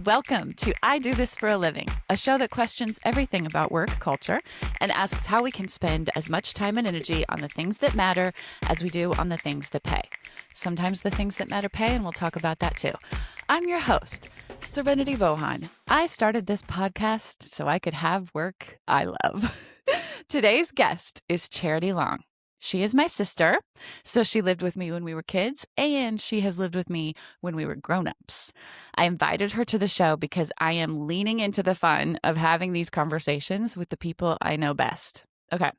Welcome to I Do This for a Living, a show that questions everything about work culture and asks how we can spend as much time and energy on the things that matter as we do on the things that pay. Sometimes the things that matter pay, and we'll talk about that too. I'm your host, Serenity. I started this podcast so I could have work I love. Today's guest is Charity Long. She is my sister, so she lived with me when we were kids, and she has lived with me when we were grown-ups. I invited her to the show because I am leaning into the fun of having these conversations with the people I know best. Okay,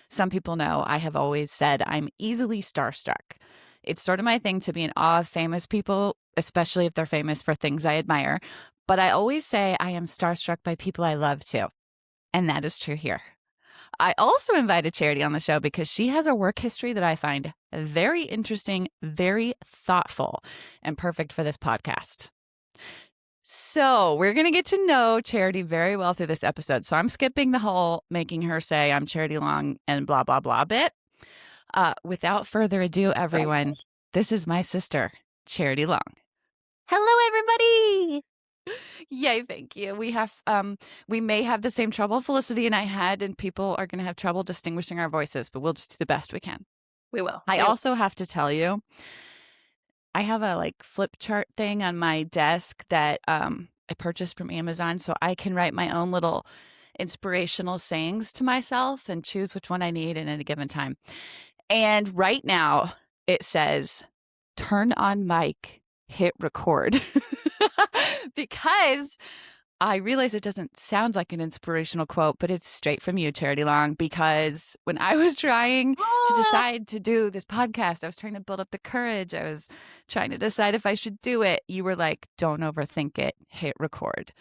some people know I have always said I'm easily starstruck. It's sort of my thing to be in awe of famous people, especially if they're famous for things I admire, but I always say I am starstruck by people I love too, and that is true here. I also invited Charity on the show because she has a work history that I find very interesting, very thoughtful, and perfect for this podcast. So we're going to get to know Charity very well through this episode. So I'm skipping the whole making her say I'm Charity Long and blah, blah, blah bit. Without further ado, everyone, this is my sister, Charity Long. Hello, everybody. Yay, thank you. We may have the same trouble Felicity and I had, and people are going to have trouble distinguishing our voices, but we'll just do the best we can. We will. I also have to tell you, I have a flip chart thing on my desk that I purchased from Amazon, so I can write my own little inspirational sayings to myself and choose which one I need at a given time. And right now it says, turn on mic, hit record. Because I realize it doesn't sound like an inspirational quote, but it's straight from you, Charity Long, because when I was trying to decide to do this podcast, I was trying to build up the courage. I was trying to decide if I should do it. You were like, don't overthink it, hit record.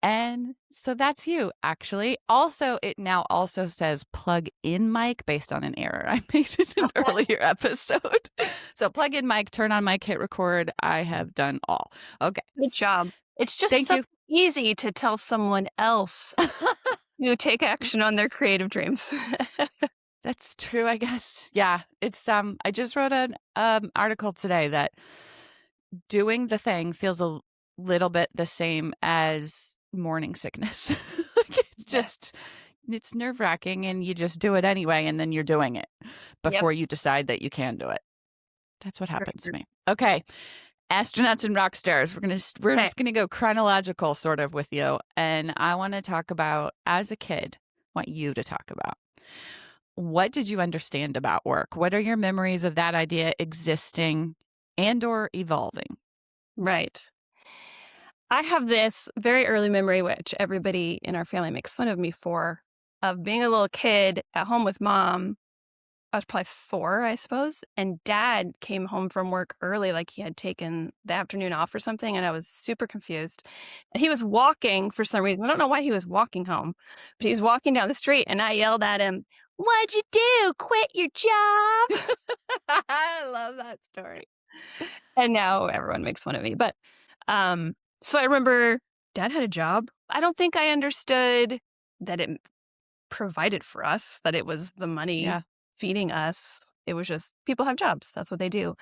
And so that's you, actually. Also, it now also says plug in mic based on an error I made in an earlier episode. So plug in mic, turn on mic, hit record. I have done all. Okay. Good job. It's just Thank you. Easy to tell someone else to take action on their creative dreams. That's true, I guess. Yeah, it's I just wrote an article today that doing the thing feels a little bit the same as morning sickness. It's just it's nerve-wracking, and you just do it anyway, and then you're doing it before you decide that you can do it. That's what happens to me. Okay. Astronauts and rock stars. We're just gonna go chronological sort of with you, and I want to talk about, as a kid, want you to talk about, what did you understand about work? What are your memories of that idea existing and or evolving? Right. I have this very early memory, which everybody in our family makes fun of me for, of being a little kid at home with mom. I was probably 4, I suppose. And Dad came home from work early, like he had taken the afternoon off or something. And I was super confused. And he was walking for some reason. I don't know why he was walking home, but he was walking down the street. And I yelled at him, "What'd you do? Quit your job?" I love that story. And now everyone makes fun of me. But so I remember Dad had a job. I don't think I understood that it provided for us, that it was the money. Yeah. Feeding us. It was just people have jobs. That's what they do.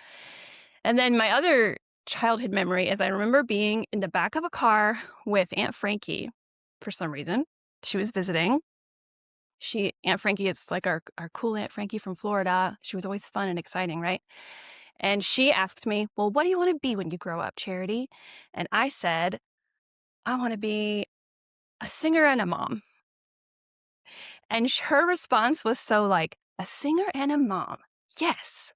And then my other childhood memory is I remember being in the back of a car with Aunt Frankie for some reason. She was visiting. Aunt Frankie, it's like our cool Aunt Frankie from Florida. She was always fun and exciting, right? And she asked me, "Well, what do you want to be when you grow up, Charity?" And I said, "I want to be a singer and a mom." And her response was so like, "A singer and a mom. Yes."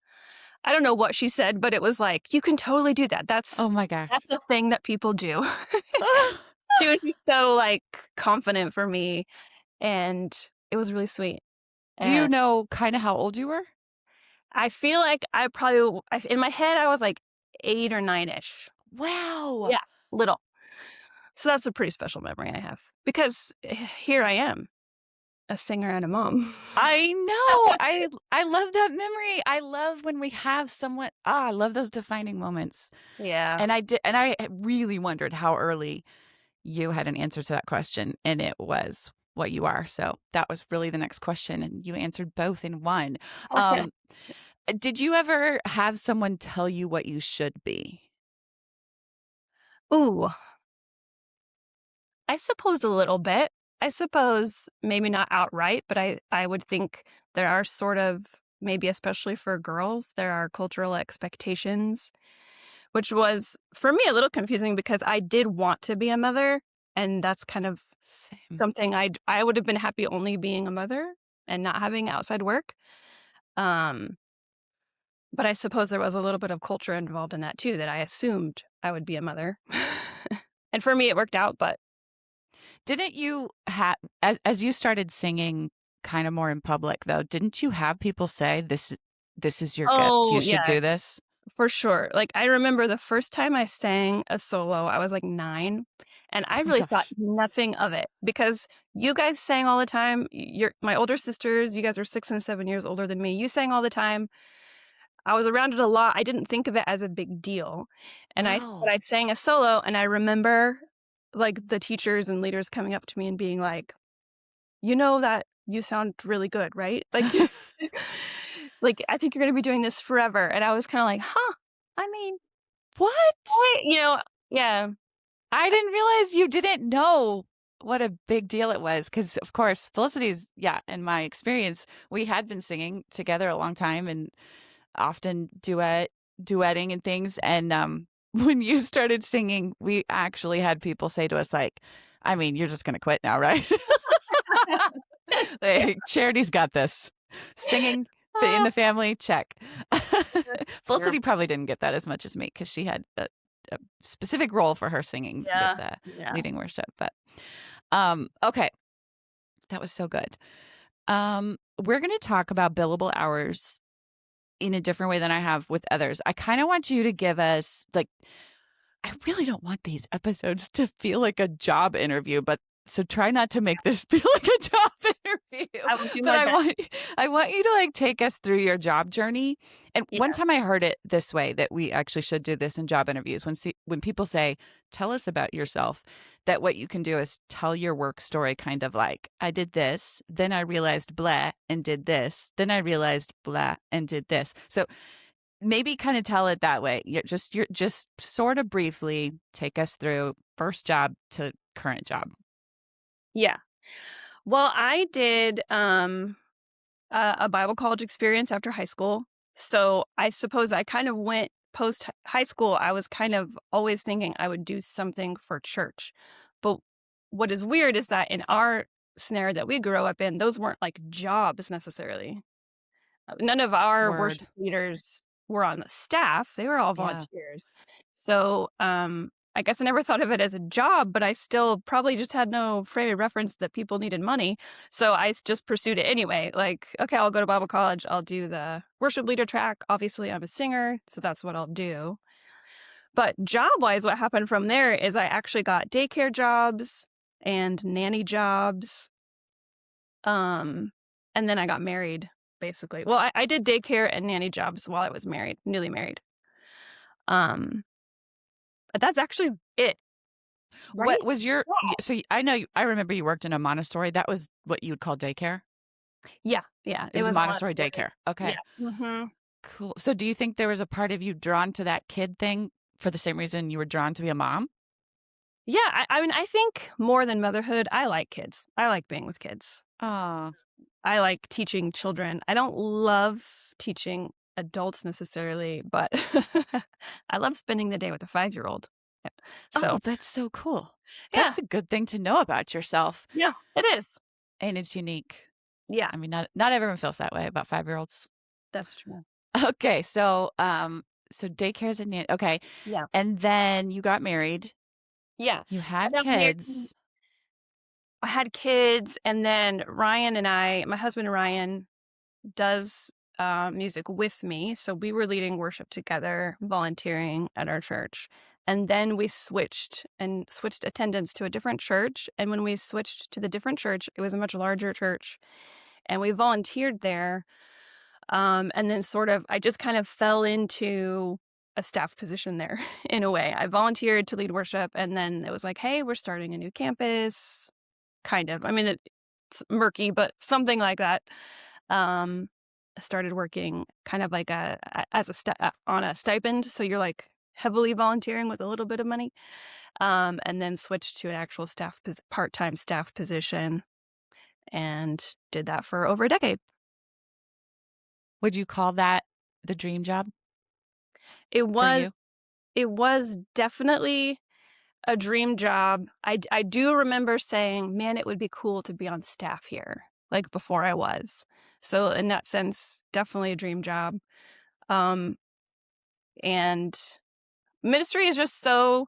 I don't know what she said, but it was like, "You can totally do that. Oh my gosh. That's a thing that people do." She was just so confident for me, and it was really sweet. Do you know kind of how old you were? I feel like in my head, I was like 8 or 9-ish. Wow. Yeah, little. So that's a pretty special memory I have, because here I am, a singer and a mom. I know. I love that memory. I love when we have someone. I love those defining moments. Yeah. And I really wondered how early you had an answer to that question, and it was what you are. So that was really the next question, and you answered both in one. Okay. Did you ever have someone tell you what you should be? Ooh, I suppose a little bit. I suppose maybe not outright, but I would think there are sort of, maybe especially for girls, there are cultural expectations, which was, for me, a little confusing because I did want to be a mother, and that's kind of Same. something I would have been happy only being a mother and not having outside work. Um, but I suppose there was a little bit of culture involved in that too, that I assumed I would be a mother. And for me, it worked out, but Didn't you have as you started singing kind of more in public though, didn't you have people say this is your gift. You oh, should yeah, do this? for sure. Like, I remember the first time I sang a solo, I was like 9, and Oh I my really thought gosh. nothing of it because you guys sang all the time. You're my older sisters, you guys are 6 and 7 years older than me. You sang all the time. I was around it a lot. I didn't think of it as a big deal. But Wow. I sang a solo, and I remember, like, the teachers and leaders coming up to me and being like, "You know that you sound really good, right? Like, like, I think you're gonna be doing this forever." And I was kinda like, "Huh, I mean, What? you know." Yeah. I didn't realize you didn't know what a big deal it was because, of course, Felicity's, yeah, in my experience, we had been singing together a long time and often duetting and things. And when you started singing, we actually had people say to us, like, I mean, you're just going to quit now, right? Yeah. Like, Charity's got this. Singing in Ah, the family, check. that's Felicity terrible. probably didn't get that as much as me because she had a specific role for her singing with Yeah, yeah. leading worship. But okay, that was so good. We're going to talk about billable hours in a different way than I have with others. I kind of want you to give us like I really don't want these episodes to feel like a job interview, but so try not to make this feel like a job interview. I will do But my best. I want you to like take us through your job journey. And Yeah, one time I heard it this way that we actually should do this in job interviews when people say, "Tell us about yourself," that what you can do is tell your work story kind of like, "I did this, then I realized blah and did this, then I realized blah and did this." So maybe kind of tell it that way. You're just sort of briefly take us through first job to current job. yeah. Well, I did, a Bible college experience after high school. So I suppose I kind of went post high school. I was kind of always thinking I would do something for church. But what is weird is that in our scenario that we grew up in, those weren't like jobs necessarily. None of our Word. worship leaders were on the staff. They were all Yeah. volunteers. So, I guess I never thought of it as a job, but I still probably just had no frame of reference that people needed money. So just pursued it anyway. Like, okay, I'll go to Bible college. I'll do the worship leader track. Obviously, I'm a singer, so that's what I'll do. But job wise, what happened from there is I actually got daycare jobs and nanny jobs. Um, and then I got married, basically. Well, I did daycare and nanny jobs while I was married, newly married. Um, but that's actually it, What right? was your Yeah. so I know I remember you worked in a Montessori. That was what you would call daycare? Yeah, yeah, It it was a was a Montessori Montessori. daycare. Yeah. Okay. Mhm. Cool. So do you think there was a part of you drawn to that kid thing for the same reason you were drawn to be a mom? Yeah, I mean, I think more than motherhood, I like kids. I like being with kids. Oh. I like teaching children. I don't love teaching adults necessarily, but I love spending the day with a 5-year-old. Yeah. Oh, So, that's so cool. yeah, That's a good thing to know about yourself, yeah, it is. and it's unique. Yeah, I mean, not everyone feels that way about 5-year-olds. that's true. Okay, so daycare's a nanny. Okay, Yeah. and then you got married. Yeah. You I had got married, kids. I had kids, and then Ryan and my husband Ryan does, music with me, so we were leading worship together, volunteering at our church, and then we switched attendance to a different church, and when we switched to the different church, it was a much larger church, and we volunteered there, and then sort of I just kind of fell into a staff position there in a way. I volunteered to lead worship, and then it was like, "Hey, we're starting a new campus." Kind of. I mean, it's murky, but something like that. I started working kind of like as on a stipend, so you're like heavily volunteering with a little bit of money, and then switched to an actual part-time staff position and did that for over a decade. Would you call that the dream job It for you? was it was definitely a dream job. I do remember saying, "Man, it would be cool to be on staff here," like, before I was. So, in that sense, definitely a dream job. Um, and ministry is just so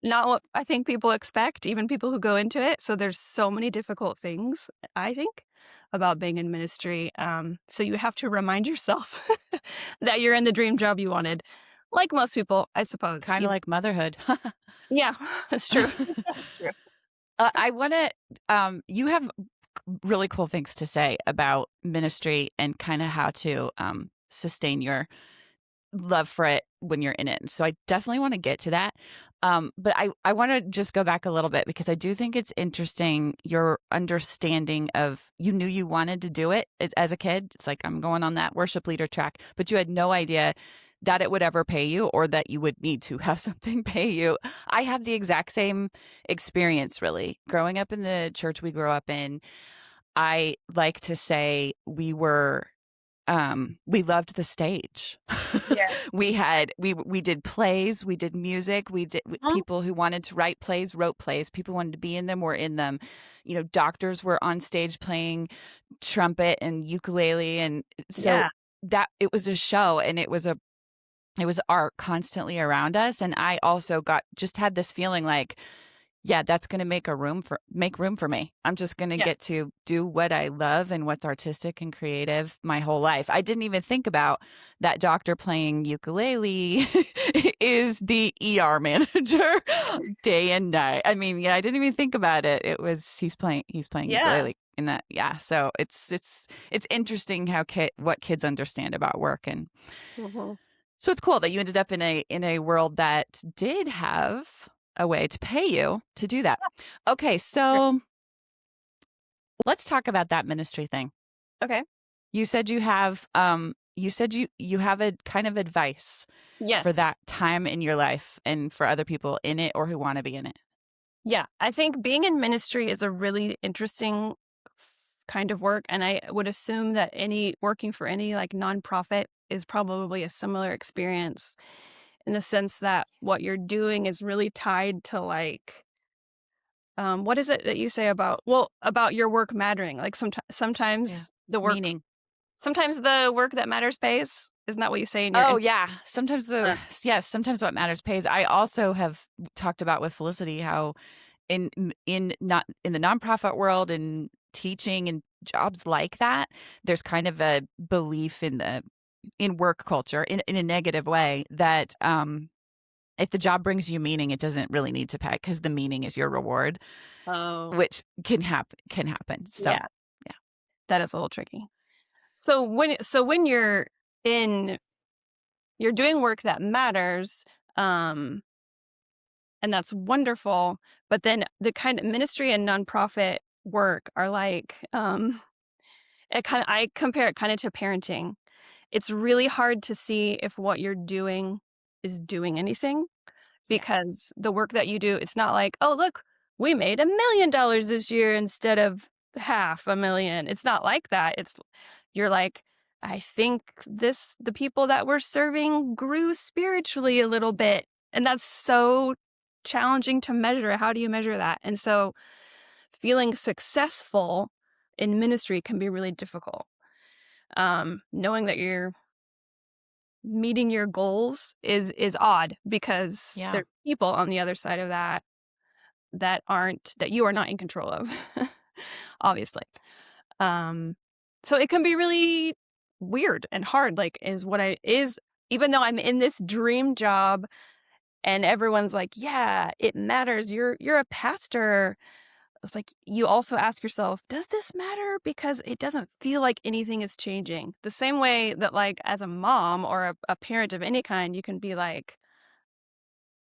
not what I think people expect, even people who go into it. So there's so many difficult things, I think, about being in ministry. So you have to remind yourself that you're in the dream job you wanted. Like most people, I suppose. Kinda like motherhood. Yeah, that's true. That's true. I wanna, you have really cool things to say about ministry and kinda how to, sustain your love for it when you're in it. So I definitely want to get to that. But I want to just go back a little bit because I do think it's interesting your understanding of you knew you wanted to do it as a kid. It's like I'm going on that worship leader track, but you had no idea that it would ever pay you or that you would need to have something pay you. I have the exact same experience really. Growing up in the church we grew up in, I like to say we loved the stage. Yeah. We did plays, we did music, Mhm. people who wanted to write plays wrote plays, people wanted to be in them were in them. You know, doctors were on stage playing trumpet and ukulele, and so Yeah. that it was a show, and it was art constantly around us, and I also just had this feeling like, yeah, that's gonna make room for me. I'm just gonna Yeah. get to do what I love and what's artistic and creative my whole life. I didn't even think about that doctor playing ukulele is the ER manager day and night. I mean, yeah, I didn't even think about it. It was he's playing Yeah. ukulele in that. Yeah, so it's interesting how what kids understand about work, and Mhm. so it's cool that you ended up in a world that did have a way to pay you to do that. Okay, Sure. so let's talk about that ministry thing. Okay. You said you said you have a kind of advice for Yes. that time in your life and for other people in it or who want to be in it. Yeah, I think being in ministry is a really interesting kind of work, and I would assume that any working for any like nonprofit is probably a similar experience in the sense that what you're doing is really tied to like what is it that you say about about your work mattering? Like Yeah. Meaning. sometimes the work that matters pays. Isn't that what you say in your Oh yeah, sometimes uh, sometimes what matters pays. I also have talked about with Felicity how in not in the nonprofit world and teaching and jobs like that, there's kind of a belief in work culture in a negative way that if the job brings you meaning, it doesn't really need to pay because the meaning is your reward, oh which can happen. So yeah, yeah, that is a little tricky. So when in you're doing work that matters, um, and that's wonderful. But then the kind of ministry and nonprofit work are like, I compare it kind of to parenting. It's really hard to see if what you're doing is doing anything yeah, because the work that you do, it's not like, oh, look, we made $1 million this year instead of half a million. It's not like that. You're like, I think the people that we're serving grew spiritually a little bit. And that's so challenging to measure. How do you measure that? And so feeling successful in ministry can be really difficult. Knowing that you're meeting your goals is odd because yeah. there's people on the other side of that you are not in control of, obviously. Um, so it can be really weird and hard, like, even though I'm in this dream job and everyone's like, "Yeah, it matters. You're a pastor." It's like, you also ask yourself, "Does this matter?" Because it doesn't feel like anything is changing. The same way that, like, as a mom or a parent of any kind, you can be like,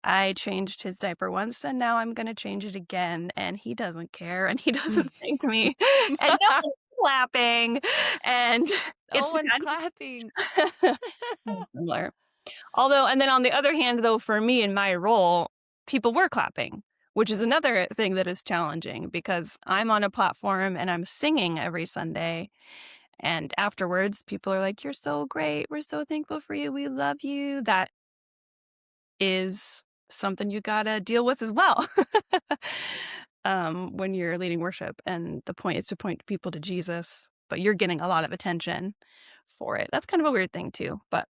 I changed his diaper once and now I'm gonna change it again, and he doesn't care, and he doesn't thank me, and no one's clapping, and No it's one's clapping. kind of similar. Although, and then on the other hand, though, for me in my role, people were clapping, which is another thing that is challenging because I'm on a platform and I'm singing every Sunday. And afterwards, people are like, "You're so great. We're so thankful for you. We love you." That is something you gotta deal with as well. When you're leading worship, and the point is to point people to Jesus, but you're getting a lot of attention for it. That's kind of a weird thing too, but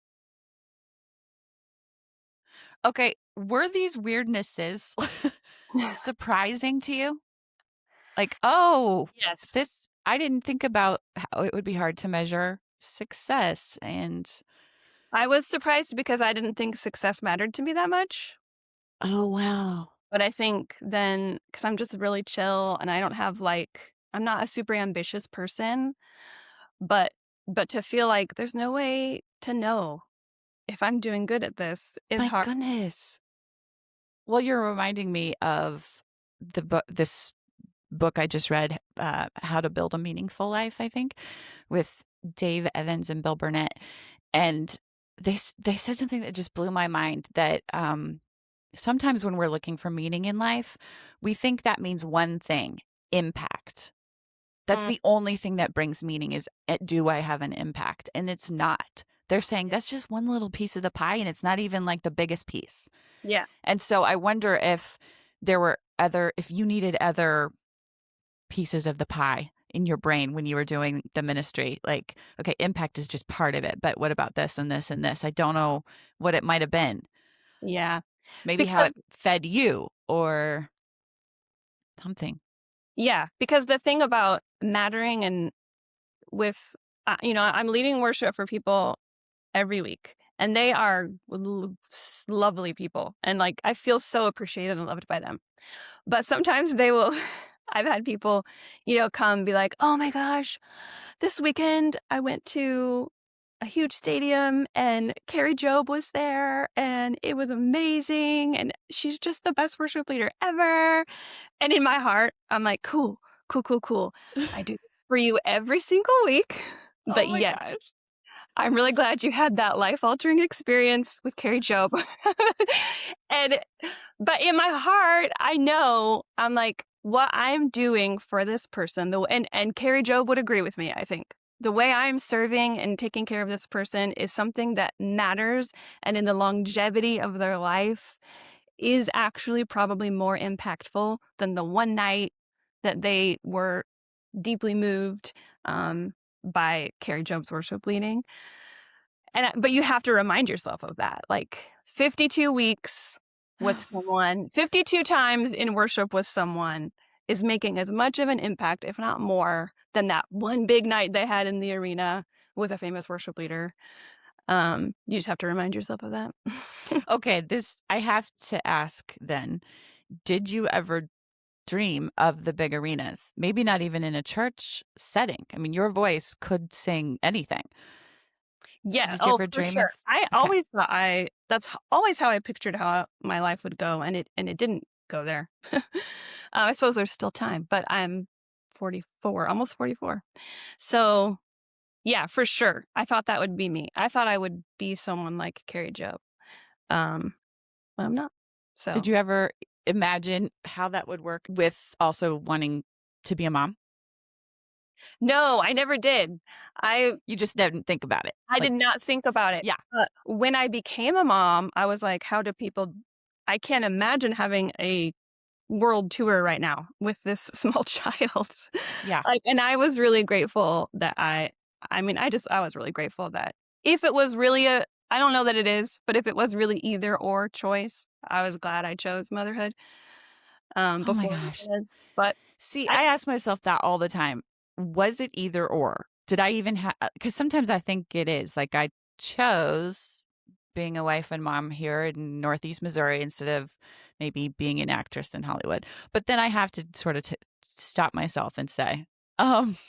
Okay, were these weirdnesses surprising to you? Like, oh, yes. this I didn't think about how it would be hard to measure success and I was surprised because I didn't think success mattered to me that much. oh wow. But I think then, because I'm just really chill and I don't have like, I'm not a super ambitious person, but to feel like there's no way to know if I'm doing good at this is My hard. goodness. Well, you're reminding me of this book I just read, How to Build a Meaningful Life, I think, with Dave Evans and Bill Burnett. And they said something that just blew my mind that sometimes when we're looking for meaning in life, we think that means one thing, impact. That's Mm, the only thing that brings meaning is, do I have an impact? And it's not. They're saying that's just one little piece of the pie and it's not even like the biggest piece. yeah. And so I wonder if if you needed other pieces of the pie in your brain when you were doing the ministry. Like, okay, impact is just part of it, but what about this and this and this? I don't know what it might have been. Yeah. Maybe how Because it fed you or something. yeah, because the thing about mattering and with I'm leading worship for people every week, and they are lovely people, and like I feel so appreciated and loved by them. But sometimes they will I've had people, come and be like, "Oh my gosh, this weekend I went to a huge stadium and Carrie Job was there and it was amazing and she's just the best worship leader ever." And in my heart, I'm like, "Cool, cool, cool, cool. I do this for you every single week." But Oh my yes, gosh. I'm really glad you had that life-altering experience with Carrie Job. And but in my heart, I know I'm like, what I'm doing for this person, and Carrie Job would agree with me, I think. The way I'm serving and taking care of this person is something that matters, and in the longevity of their life is actually probably more impactful than the one night that they were deeply moved by Carrie Job's worship leading. But you have to remind yourself of that. Like 52 weeks with someone, 52 times in worship with someone is making as much of an impact, if not more, than that one big night they had in the arena with a famous worship leader. You just have to remind yourself of that. Okay, I have to ask then, did you ever dream of the big arenas? Maybe not even in a church setting. I mean, your voice could sing anything. So Yeah. did you Oh, ever for dream of sure. I okay. always thought that's always how I pictured how my life would go, and it didn't go there. I suppose there's still time, but I'm 44, almost 44. So yeah, for sure. I thought that would be me. I thought I would be someone like Carrie Joe. Um, but I'm not. Did So you ever imagine how that would work with also wanting to be a mom? no, I never did. I You just didn't think about it. I Like, did not think about it. yeah, But when I became a mom, I was like, how do people I can't imagine having a world tour right now with this small child. yeah. Like, and I was really grateful that I was really grateful that if it was really I don't know that it is, but if it was really either or choice, I was glad I chose motherhood Oh my before gosh. kids. But See, I I ask myself that all the time. Was it either or? Did I even have, because sometimes I think it is. Like I chose being a wife and mom here in Northeast Missouri instead of maybe being an actress in Hollywood. But then I have to sort of stop myself and say,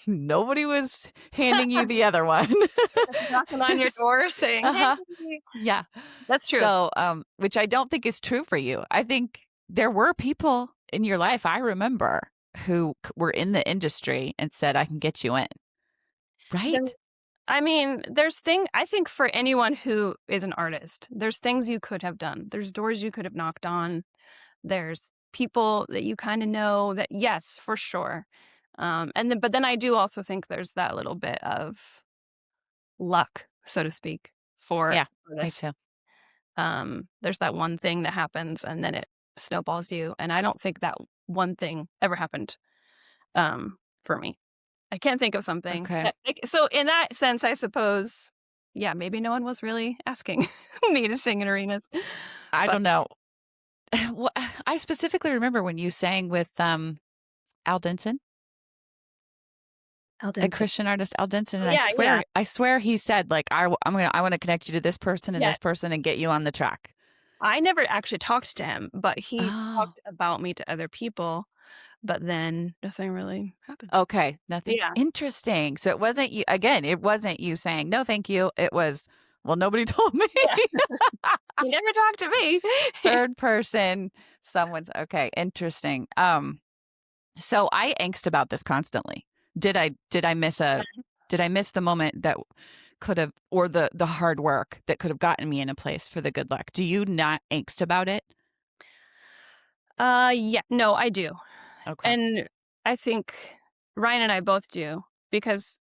nobody was handing you the other one. knocking on your door saying, Uh-huh. "Hey." Yeah. That's true. So, which I don't think is true for you. I think there were people in your life I remember who were in the industry and said, I can get you in. There Right? I mean, I think for anyone who is an artist, there's things you could have done. There's doors you could have knocked on. There's people that you kind of know that, yes, for sure. But then I do also think there's that little bit of luck, so to speak, for Yeah, me artists. too. There's that one thing that happens and then it snowballs you. And I don't think that one thing ever happened for me. I can't think of something Okay. that, like, so in that sense, I suppose, yeah, maybe no one was really asking me to sing in arenas, I but don't know. Well, I specifically remember when you sang with, Al Denson, I'll a dance it. Christian artist, Al Denson, Oh, and yeah, yeah. I swear he said, like, I wanna connect you to this Yes. person and get you on the track." I never actually talked to him, but he Oh, talked about me to other people, but then nothing really happened. okay, nothing Yeah. interesting. So it wasn't you again, it wasn't you saying, "No, thank you." It was, "Well, nobody told me." Yeah. He never talked to me. Third person, someone's okay, interesting. So I angst about this constantly. Did I miss a did I miss the moment that could have or the hard work that could have gotten me in a place for the good luck? Do you not angst about it? Yeah, no, I do. Okay. And I think Ryan and I both do because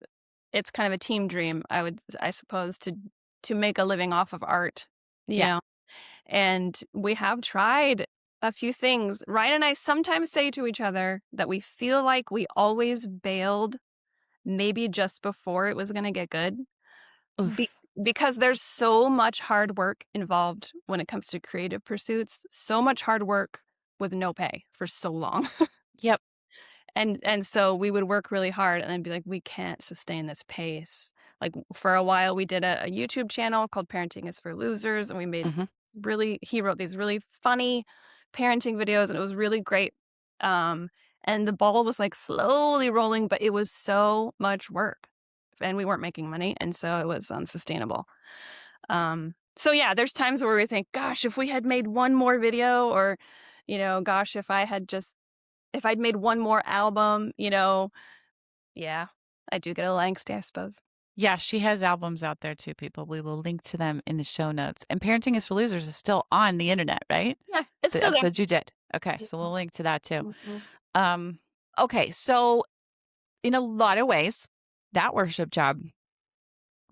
it's kind of a team dream, I suppose, to make a living off of art, you Yeah. know. And we have tried a few things. Ryan and I sometimes say to each other that we feel like we always bailed maybe just before it was going to get good. Be- Oof. because there's so much hard work involved when it comes to creative pursuits, so much hard work with no pay for so long. Yep. And so we would work really hard and then be like, we can't sustain this pace. Like for a while, we did a YouTube channel called Parenting is for Losers, and we made Mhm. he wrote these really funny parenting videos, and it was really great. Um, and the ball was like slowly rolling, but it was so much work, and we weren't making money, and so it was unsustainable. So yeah, there's times where we think, gosh, if we had made one more video, or gosh, if I'd made one more album, yeah, I do get a little angsty, I suppose. Yeah, she has albums out there too, people. We will link to them in the show notes. And Parenting is for Losers is still on the internet, right? Yeah, it's The still there. episodes you did. Okay, so we'll link to that too. Mhm. Um, okay, so in a lot of ways, that worship job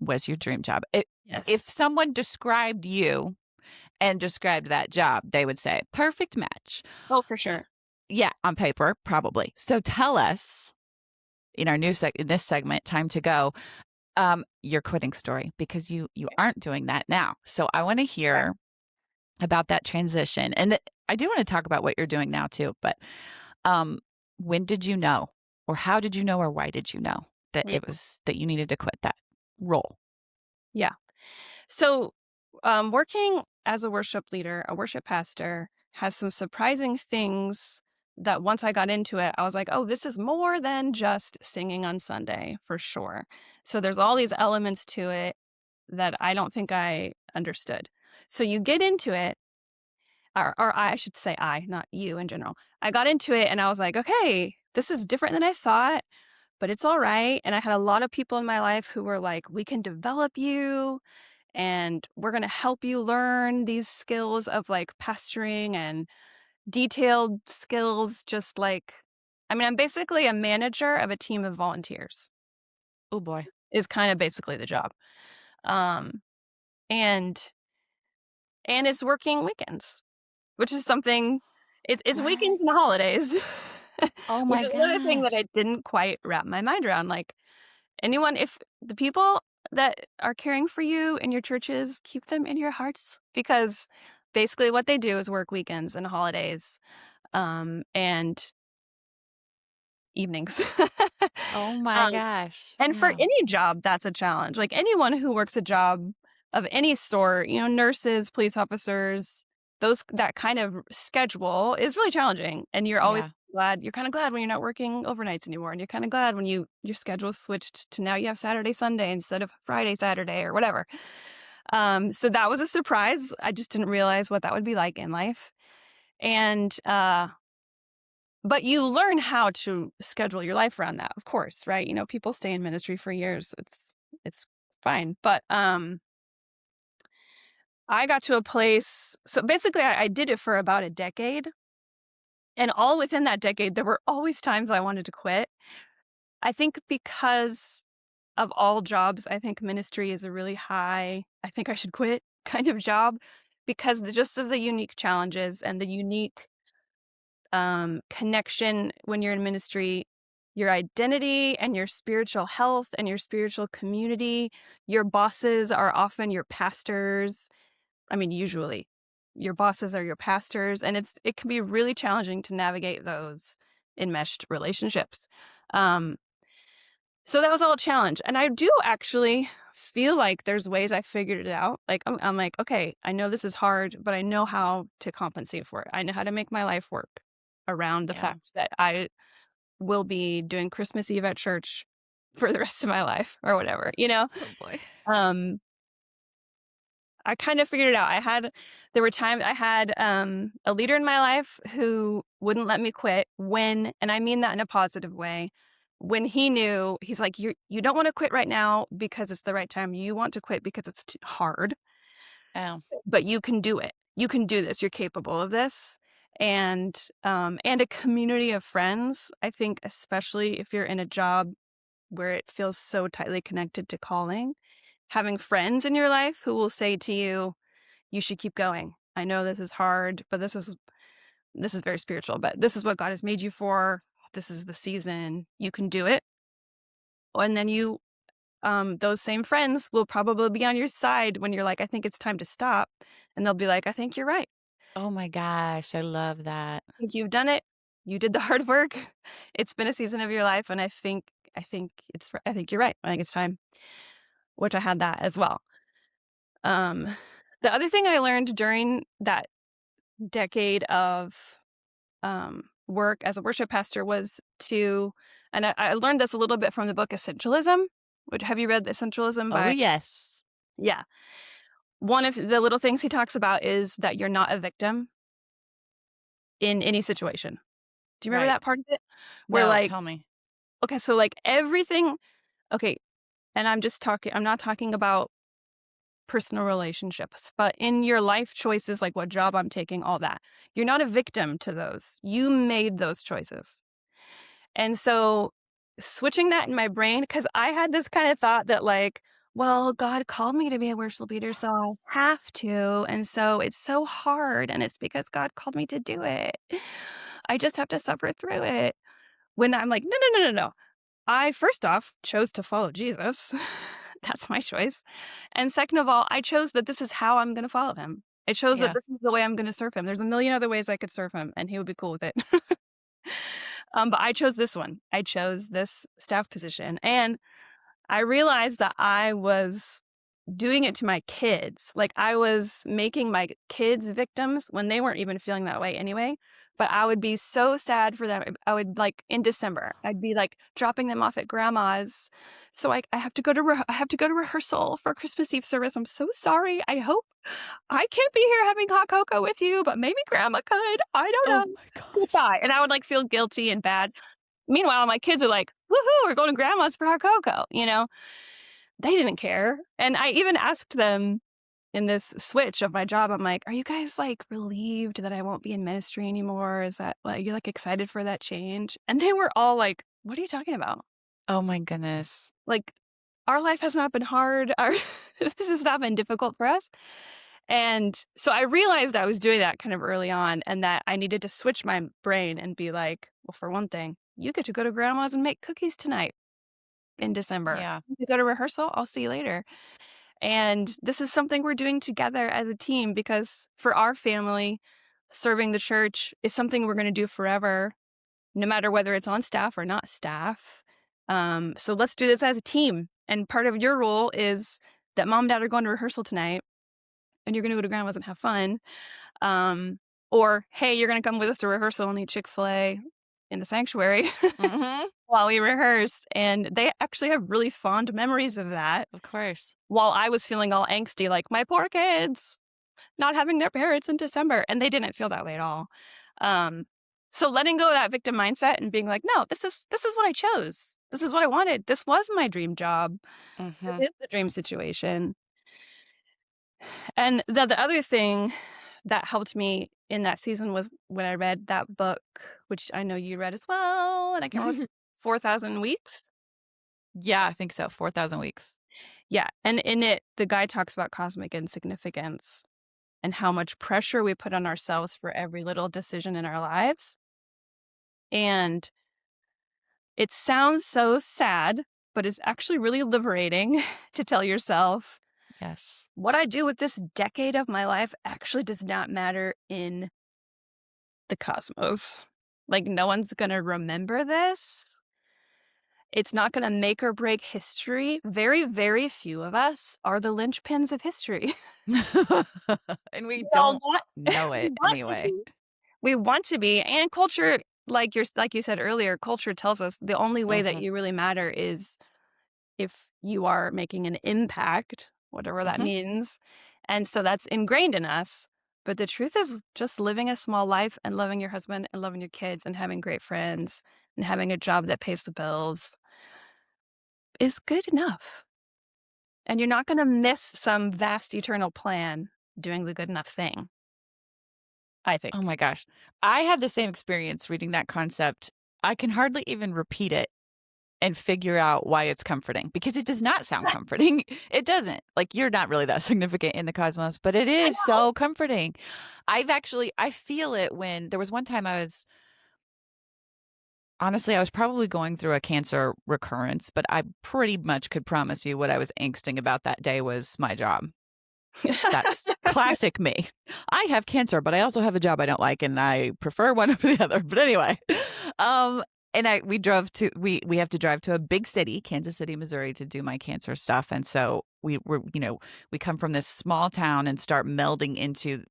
was your dream job. If Yes. someone described you and described that job, they would say, perfect match. Oh, for sure. S- Yeah, on paper, probably. So tell us in our in this segment, time to go, your quitting story because you aren't doing that now. So I want to Yeah. hear about that transition, and I do want to talk about what you're doing now too. But um, when did you know, or how did you know, or why did you know that Yeah. it was that you needed to quit that role? Yeah. So, working as a worship leader, a worship pastor, has some surprising things that once I got into it, I was like, oh, this is more than just singing on Sunday for sure. So, there's all these elements to it that I don't think I understood. So, you get into it, or I should say I, not you in general. I got into it and I was like, okay, this is different than I thought, but it's all right. And I had a lot of people in my life who were like, we can develop you and we're going to help you learn these skills of like pastoring and detailed skills. I'm basically a manager of a team of volunteers, Oh boy. is kind of basically the job. Um, and, and it's working weekends, which is something, it's What? weekends and holidays, Oh which my is another thing that gosh. I didn't quite wrap my mind around. Like, if the people that are caring for you in your churches, keep them in your hearts because basically what they do is work weekends and holidays, and evenings. Oh my um, gosh. and for Wow. any job, that's a challenge. Like anyone who works a job of any sort, nurses, police officers, that kind of schedule is really challenging. And Yeah. you're kind of glad when you're not working overnights anymore. And you're kind of glad when your schedule switched to now you have Saturday, Sunday instead of Friday, Saturday, or whatever. So that was a surprise. I just didn't realize what that would be like in life. And but you learn how to schedule your life around that, of course, right? People stay in ministry for years. It's fine. But I got to a place. So basically, I did it for about a decade. And all within that decade, there were always times I wanted to quit. I think because of all jobs, I think ministry is a really high, I think I should quit kind of job because just of the unique challenges and the unique connection when you're in ministry, your identity and your spiritual health and your spiritual community. Your bosses are often your pastors. I mean, usually your bosses are your pastors, and it can be really challenging to navigate those enmeshed relationships. Um, so that was all a challenge. And I do actually feel like there's ways I figured it out. Like I'm like, okay, I know this is hard, but I know how to compensate for it. I know how to make my life work around the Yeah. fact that I will be doing Christmas Eve at church for the rest of my life or whatever, you know? Oh boy. Um, I kind of figured it out. There were times I had a leader in my life who wouldn't let me quit and I mean that in a positive way. When he knew, he's like, you don't want to quit right now because it's the right time. You want to quit because it's too hard, Oh. but you can do it. You can do this. You're capable of this. And a community of friends. I think, especially if you're in a job where it feels so tightly connected to calling, having friends in your life who will say to you, you should keep going. I know this is hard, but this is very spiritual, but this is what God has made you for. This is the season. You can do it. And then those same friends will probably be on your side when you're like, I think it's time to stop. And they'll be like, I think you're right. Oh my gosh, I love that. I think you've done it. You did the hard work. It's been a season of your life. And I think you're right. I think it's time, which I had that as well. Um, the other thing I learned during that decade of work as a worship pastor was and I learned this a little bit from the book Essentialism. Have you read Essentialism Oh by? yes. Yeah. One of the little things he talks about is that you're not a victim in any situation. Do you remember Right. that part of it? Where No, like, tell me. okay, so like everything, okay, and I'm not talking about personal relationships, but in your life choices, like what job I'm taking, all that, you're not a victim to those. You made those choices. And so switching that in my brain, because I had this kind of thought that like, well, God called me to be a worship leader, so I have to. And so it's so hard, and it's because God called me to do it. I just have to suffer through it. When I'm like, no, no, no, no, no. I, first off, chose to follow Jesus. That's my choice. And second of all, I chose that this is how I'm going to follow him. I chose that Yeah. this is the way I'm going to serve him. There's a million other ways I could serve him, and he would be cool with it. But I chose this one. I chose this staff position. And I realized that I was doing it to my kids. Like I was making my kids victims when they weren't even feeling that way anyway. But I would be so sad for them. I would like in December, I'd be like dropping them off at grandma's. So I have to go to I have to go to rehearsal for Christmas Eve service. I'm so sorry. I hope I can't be here having hot cocoa with you, but maybe grandma could. I don't Oh know. my gosh. Goodbye. And I would like feel guilty and bad. Meanwhile, my kids are like, woohoo, we're going to grandma's for hot cocoa. You know, they didn't care. And I even asked them in this switch of my job, I'm like, are you guys like relieved that I won't be in ministry anymore? Is that like, you're like excited for that change? And they were all like, what are you talking about? Oh my goodness. Like, our life has not been hard. This has not been difficult for us. And so I realized I was doing that kind of early on and that I needed to switch my brain and be like, well, for one thing, you get to go to grandma's and make cookies tonight in December. Yeah. You go to rehearsal. I'll see you later. And this is something we're doing together as a team because for our family, serving the church is something we're going to do forever, no matter whether it's on staff or not staff. So let's do this as a team. And part of your role is that mom and dad are going to rehearsal tonight and you're going to go to grandma's and have fun. Or, hey, you're going to come with us to rehearsal and eat Chick-fil-A in the sanctuary Mm-hmm. while we rehearse. And they actually have really fond memories of that. Of course. While I was feeling all angsty, like my poor kids not having their parents in December. And they didn't feel that way at all. So letting go of that victim mindset and being like, no, this is what I chose. This is what I wanted. This was my dream job. Mhm. This is the dream situation. And the other thing that helped me in that season was when I read that book, which I know you read as well, and I can't remember 4,000 Weeks? Yeah, I think so, 4,000 weeks. Yeah, and in it, the guy talks about cosmic insignificance and how much pressure we put on ourselves for every little decision in our lives. And it sounds so sad, but it's actually really liberating to tell yourself, Yes. what I do with this decade of my life actually does not matter in the cosmos. Like, no one's gonna remember this. It's not gonna make or break history. Very, very few of us are the linchpins of history. And we We all don't want know we it want to anyway. be. We want to be, and culture, like you said earlier, culture tells us the only way that Mhm, you really matter is if you are making an impact, whatever that mhm. means. And so that's ingrained in us. But the truth is, just living a small life and loving your husband and loving your kids and having great friends and having a job that pays the bills is good enough. And you're not going to miss some vast eternal plan doing the good enough thing, I Oh think. my gosh. I had the same experience reading that concept. I can hardly even repeat it and figure out why it's comforting because it does not sound comforting. It doesn't. Like, you're not really that significant in the cosmos, but it I is know. so comforting. I feel it when there was one time honestly, I was probably going through a cancer recurrence, but I pretty much could promise you what I was angsting about that day was my job. That's classic me. I have cancer, but I also have a job I don't like, and I prefer one over the other. But anyway, um, and we have to drive to a big city, Kansas City, Missouri, to do my cancer stuff, and so we come from this small town and start melding into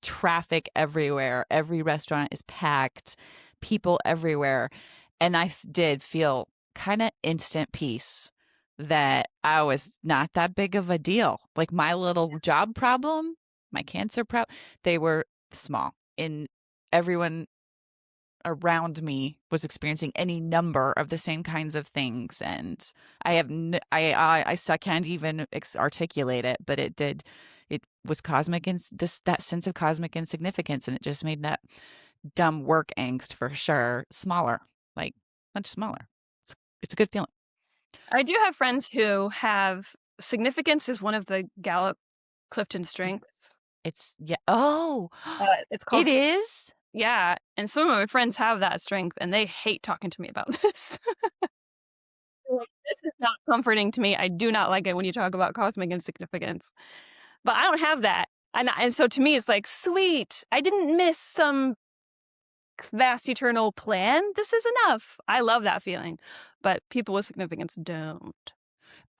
traffic everywhere. Every restaurant is packed, people everywhere. And did feel kind of instant peace that I was not that big of a deal. Like, my little job problem, my cancer problem, they were small. And everyone around me was experiencing any number of the same kinds of things, and I have I can't even articulate it, but it was cosmic, and that sense of cosmic insignificance, and it just made that dumb work angst for sure smaller, like much smaller. It's a good feeling. I do have friends who have significance is one of the Gallup Clifton strengths. It's yeah. Oh, It's called it is. Yeah, and some of my friends have that strength, and they hate talking to me about this. They're like, "This is not comforting to me. I do not like it when you talk about cosmic insignificance." But I don't have that, and so to me, it's like, "Sweet, I didn't miss some vast eternal plan. This is enough." I love that feeling, but people with significance don't.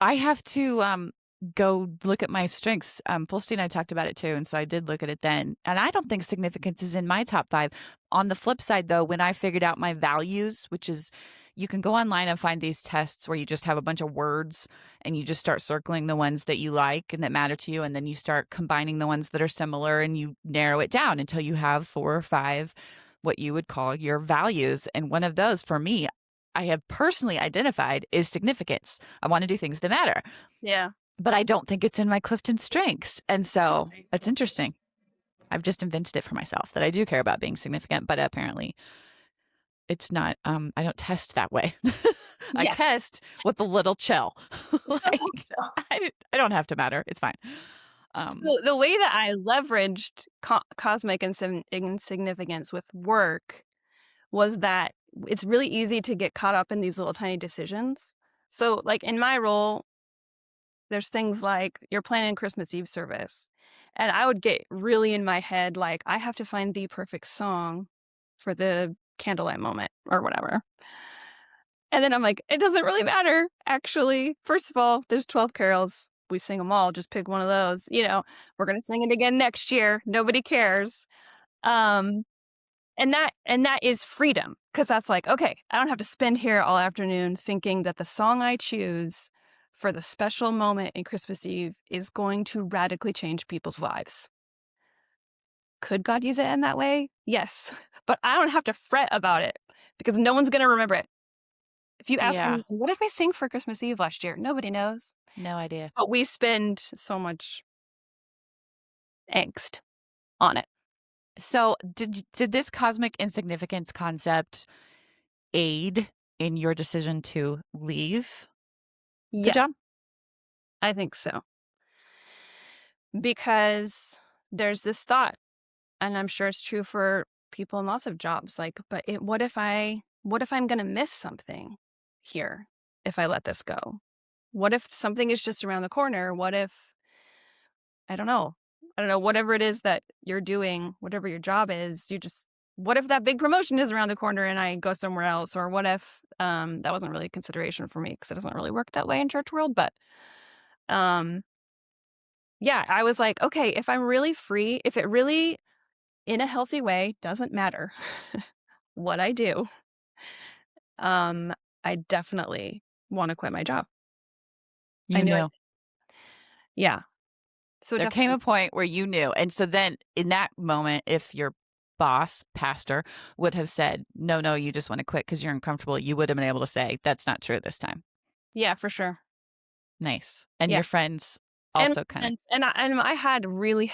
I have to go look at my strengths. Felicity and I talked about it too, and so I did look at it then. And I don't think significance is in my top 5. On the flip side, though, when I figured out my values, which is you can go online and find these tests where you just have a bunch of words and you just start circling the ones that you like and that matter to you, and then you start combining the ones that are similar and you narrow it down until you have 4 or 5 what you would call your values. And one of those for me, I have personally identified is significance. I want to do things that matter, Yeah. but I don't think it's in my Clifton strengths. And so it's interesting. I've just invented it for myself that I do care about being significant, but apparently it's not, I don't test that way. I Yes. test with a little chill. Like, I don't have to matter. It's fine. Um, So the way that I leveraged cosmic insignificance with work was that it's really easy to get caught up in these little tiny decisions. So, like in my role, there's things like you're planning Christmas Eve service, and I would get really in my head, like, I have to find the perfect song for the candlelight moment or whatever. And then I'm like, it doesn't really matter, actually. First of all, there's 12 carols. We sing them all. Just pick one of those. We're going to sing it again next year. Nobody cares. Um, and that is freedom, because that's like, okay, I don't have to spend here all afternoon thinking that the song I choose for the special moment in Christmas Eve is going to radically change people's lives. Could God use it in that way? Yes. But I don't have to fret about it because no one's going to remember it. If you ask Yeah. anyone, "What did we sing for Christmas Eve last year?" Nobody knows. No idea. But we spend so much angst on it. So, did this cosmic insignificance concept aid in your decision to leave the job? Yes, I think so. Because there's this thought, and I'm sure it's true for people in lots of jobs, like, but what if I'm gonna miss something here if I let this go? What if something is just around the corner? What if I don't know. I don't know, whatever it is that you're doing, whatever your job is, what if that big promotion is around the corner and I go somewhere else? Or what if that wasn't really a consideration for me because it doesn't really work that way in church world. But um yeah, I was like, okay, if I'm really free, if it really in a healthy way doesn't matter what I do, um, I definitely want to quit my job. I You knew it. knew. Yeah. So There came definitely. a point where you knew. And so then in that moment, if your boss, pastor, would have said, "No, no, you just want to quit because you're uncomfortable," you would have been able to say, "That's not true this time." Yeah, for sure. Nice. And Yeah. your friends And also kind of and I had really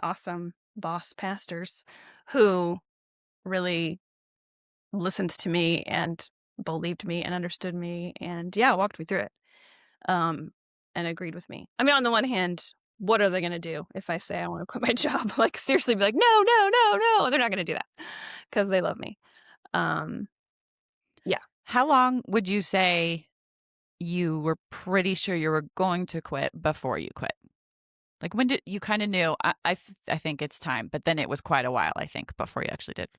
awesome boss pastors who really listened to me and believed me and understood me and, yeah, walked me through it, um, and agreed with me. I mean, on the one hand, what are they gonna do if I say I wanna quit my job? Like, seriously, be like, "No, no, no, no." They're not gonna do that because they love me. Um, yeah. How long would you say you were pretty sure you were going to quit before you quit? Like, when did you kind of knew, I think it's time, but then it was quite a while, I think, before you actually did.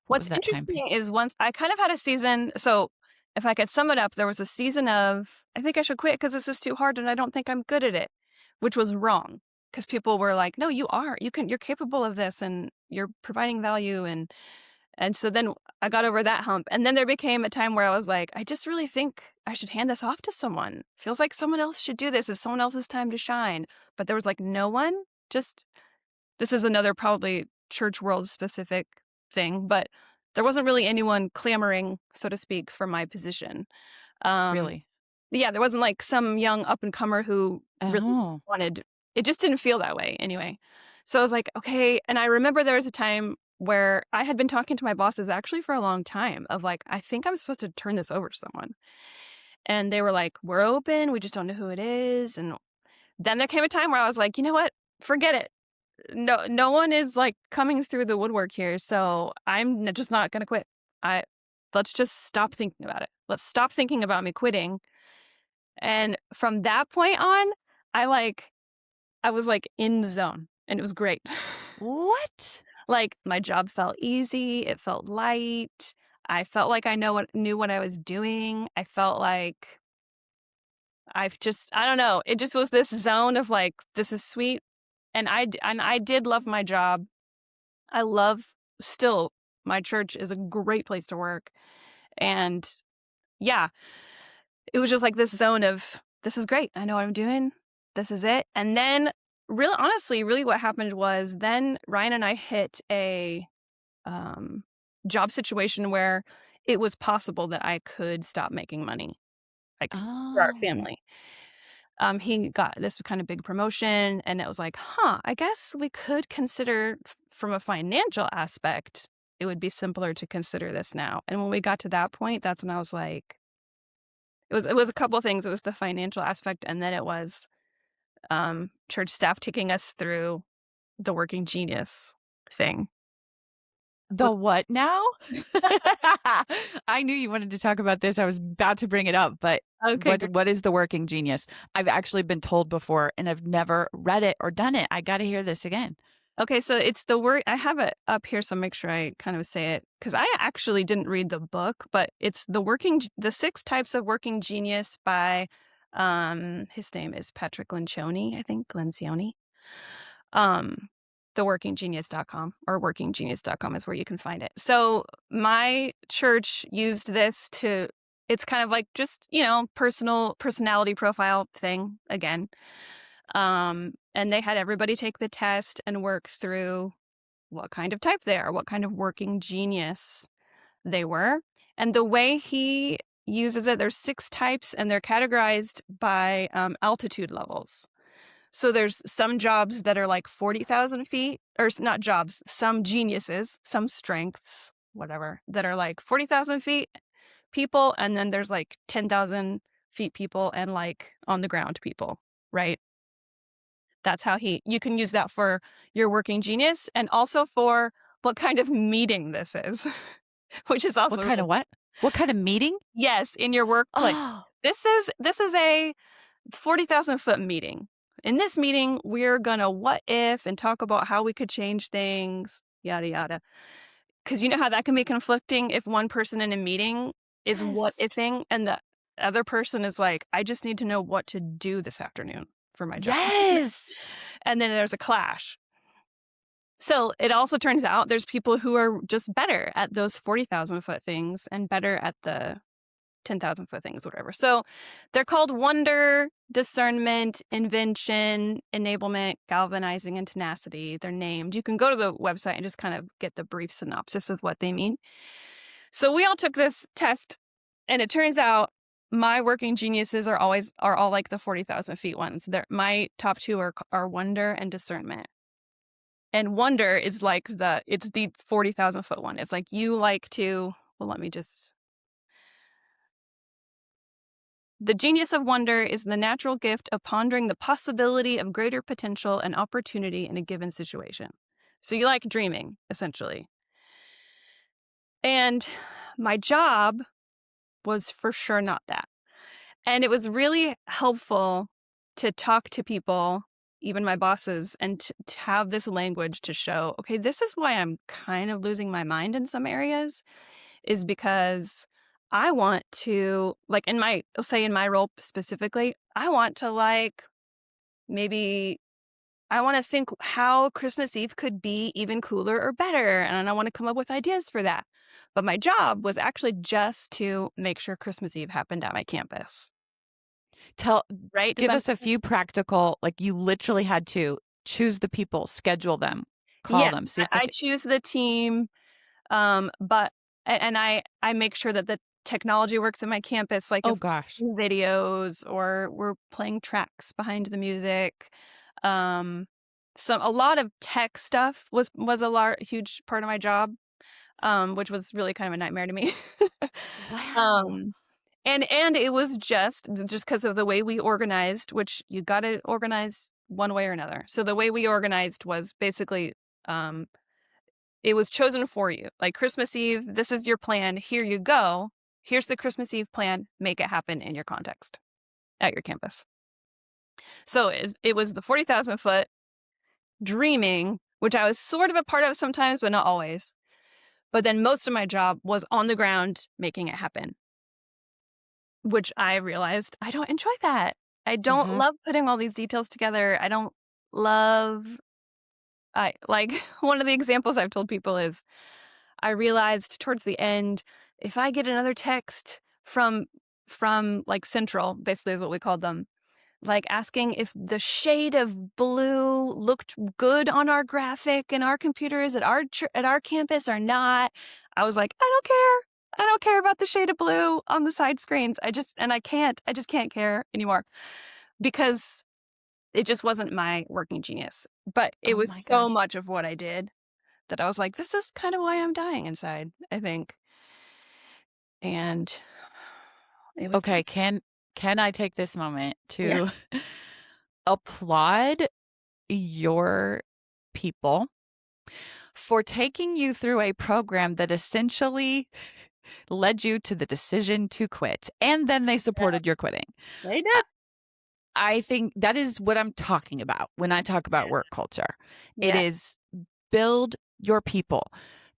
What What's was that time period? interesting is once I kind of had a season so if I could sum it up, there was a season of, "I think I should quit because this is too hard and I don't think I'm good at it," which was wrong because people were like, "No, you are. You're capable of this and you're providing value," and so then I got over that hump, and then there became a time where I was like, "I just really think I should hand this off to someone. Feels like someone else should do this. It's someone else's time to shine." But there was, like, no one. Just this is another probably church world specific thing, but there wasn't really anyone clamoring, so to speak, for my position. Um, Really? yeah, there wasn't like some young up and comer who really Oh, wanted it just didn't feel that way anyway. So I was like, okay. And I remember there was a time where I had been talking to my bosses actually for a long time of like, I think I'm supposed to turn this over to someone. And they were like, we're open. We just don't know who it is. And then there came a time where I was like, you know what? Forget it. No one is, like, coming through the woodwork here, so I'm just not gonna quit. I Let's just stop thinking about it. Let's stop thinking about me quitting, and from that point on, I was, like, in the zone, and it was great. what? Like, my job felt easy, it felt light, I felt like I knew what I was doing, I felt like I don't know, it just was this zone of, like, "This is sweet," and I did love my job. I love still my church is a great place to work. And yeah, it was just like this zone of this is great. I know what I'm doing. This is it. And then really honestly, really what happened was then Ryan and I hit a um job situation where it was possible that I could stop making money, like for our Oh, family. He got this kind of big promotion, and it was like, huh, I guess we could consider from a financial aspect, it would be simpler to consider this now. And when we got to that point, that's when I was like, it was a couple of things. It was the financial aspect, and then it was church staff taking us through the working genius thing. the With what now? I knew you wanted to talk about this. I was about to bring it up, but okay, what is the working genius? I've actually been told before and I've never read it or done it. I got to hear this again. okay, so it's the word I have it up here, so make sure I kind of say it because I actually didn't read the book, but it's the 6 types of working genius by his name is Patrick Lencioni, I think Lencioni. Um theworkinggenius.com or workinggenius.com is where you can find it. So my church used this to it's kind of like just, personality profile thing again. And they had everybody take the test and work through what kind of type they are, what kind of working genius they were. And the way he uses it. There's 6 types, and they're categorized by altitude levels. So there's some jobs that are like 40,000 feet, or not jobs, some geniuses, some strengths, whatever, that are like 40,000 feet people. And then there's like 10,000 feet people and like on the ground people, right? That's how you can use that for your working genius and also for what kind of meeting this is, which is also What kind really, of what? What kind of meeting? yes, in your workplace. Oh, This is a 40,000 foot meeting. In this meeting, we're gonna what if and talk about how we could change things, yada yada. Because you know how that can be conflicting if one person in a meeting is what yes. ifing and the other person is like, I just need to know what to do this afternoon for my job. Yes. And then there's a clash. So it also turns out there's people who are just better at those 40,000 foot things and better at the 10,000 foot things, whatever. So they're called wonder, discernment, invention, enablement, galvanizing, and tenacity. They're named. You can go to the website and just kind of get the brief synopsis of what they mean. So we all took this test, and it turns out my working geniuses are all like the 40,000 feet ones. My top 2 are wonder and discernment. And wonder is like it's the 40,000 foot one. It's like you like to, well, let me just. The genius of wonder is the natural gift of pondering the possibility of greater potential and opportunity in a given situation. So you like dreaming, essentially. And my job was for sure not that. And it was really helpful to talk to people, even my bosses, and to have this language to show, okay, this is why I'm kind of losing my mind in some areas, is because I want to, like in my role specifically, I want to maybe I want to think how Christmas Eve could be even cooler or better. And I want to come up with ideas for that. But my job was actually just to make sure Christmas Eve happened at my campus. Tell Right? Does Give that us a few practical, like you literally had to choose the people, schedule them, call Yes, them, see if they I could. choose the team, but and I make sure that the technology works at my campus, like Oh if gosh. videos or we're playing tracks behind the music. Um, a lot of tech stuff was a huge part of my job, which was really kind of a nightmare to me. Wow. um, and it was just because of the way we organized, which you got to organize one way or another. So the way we organized was basically, it was chosen for you. Like Christmas Eve, this is your plan. Here you go. Here's the Christmas Eve plan. Make it happen in your context at your campus. So it was the 40,000 foot dreaming, which I was sort of a part of sometimes, but not always. But then most of my job was on the ground making it happen, which I realized I don't enjoy that. I don't Mhm. love putting all these details together. I don't love, I like one of the examples I've told people is I realized towards the end, if I get another text from like Central, basically is what we called them, like asking if the shade of blue looked good on our graphic and our computers at our campus or not. I was like, I don't care. I don't care about the shade of blue on the side screens. I just can't care anymore because it just wasn't my working genius. But it Oh was my so gosh. much of what I did that I was like, this is kind of why I'm dying inside, I think. And it was Okay, tough. can I take this moment Yeah. to applaud your people for taking you through a program that essentially led you to the decision to quit, and then they Yeah, supported your quitting. they I did. I think that is what I'm talking about when I talk about Yeah. work culture. It Yeah. is build your people,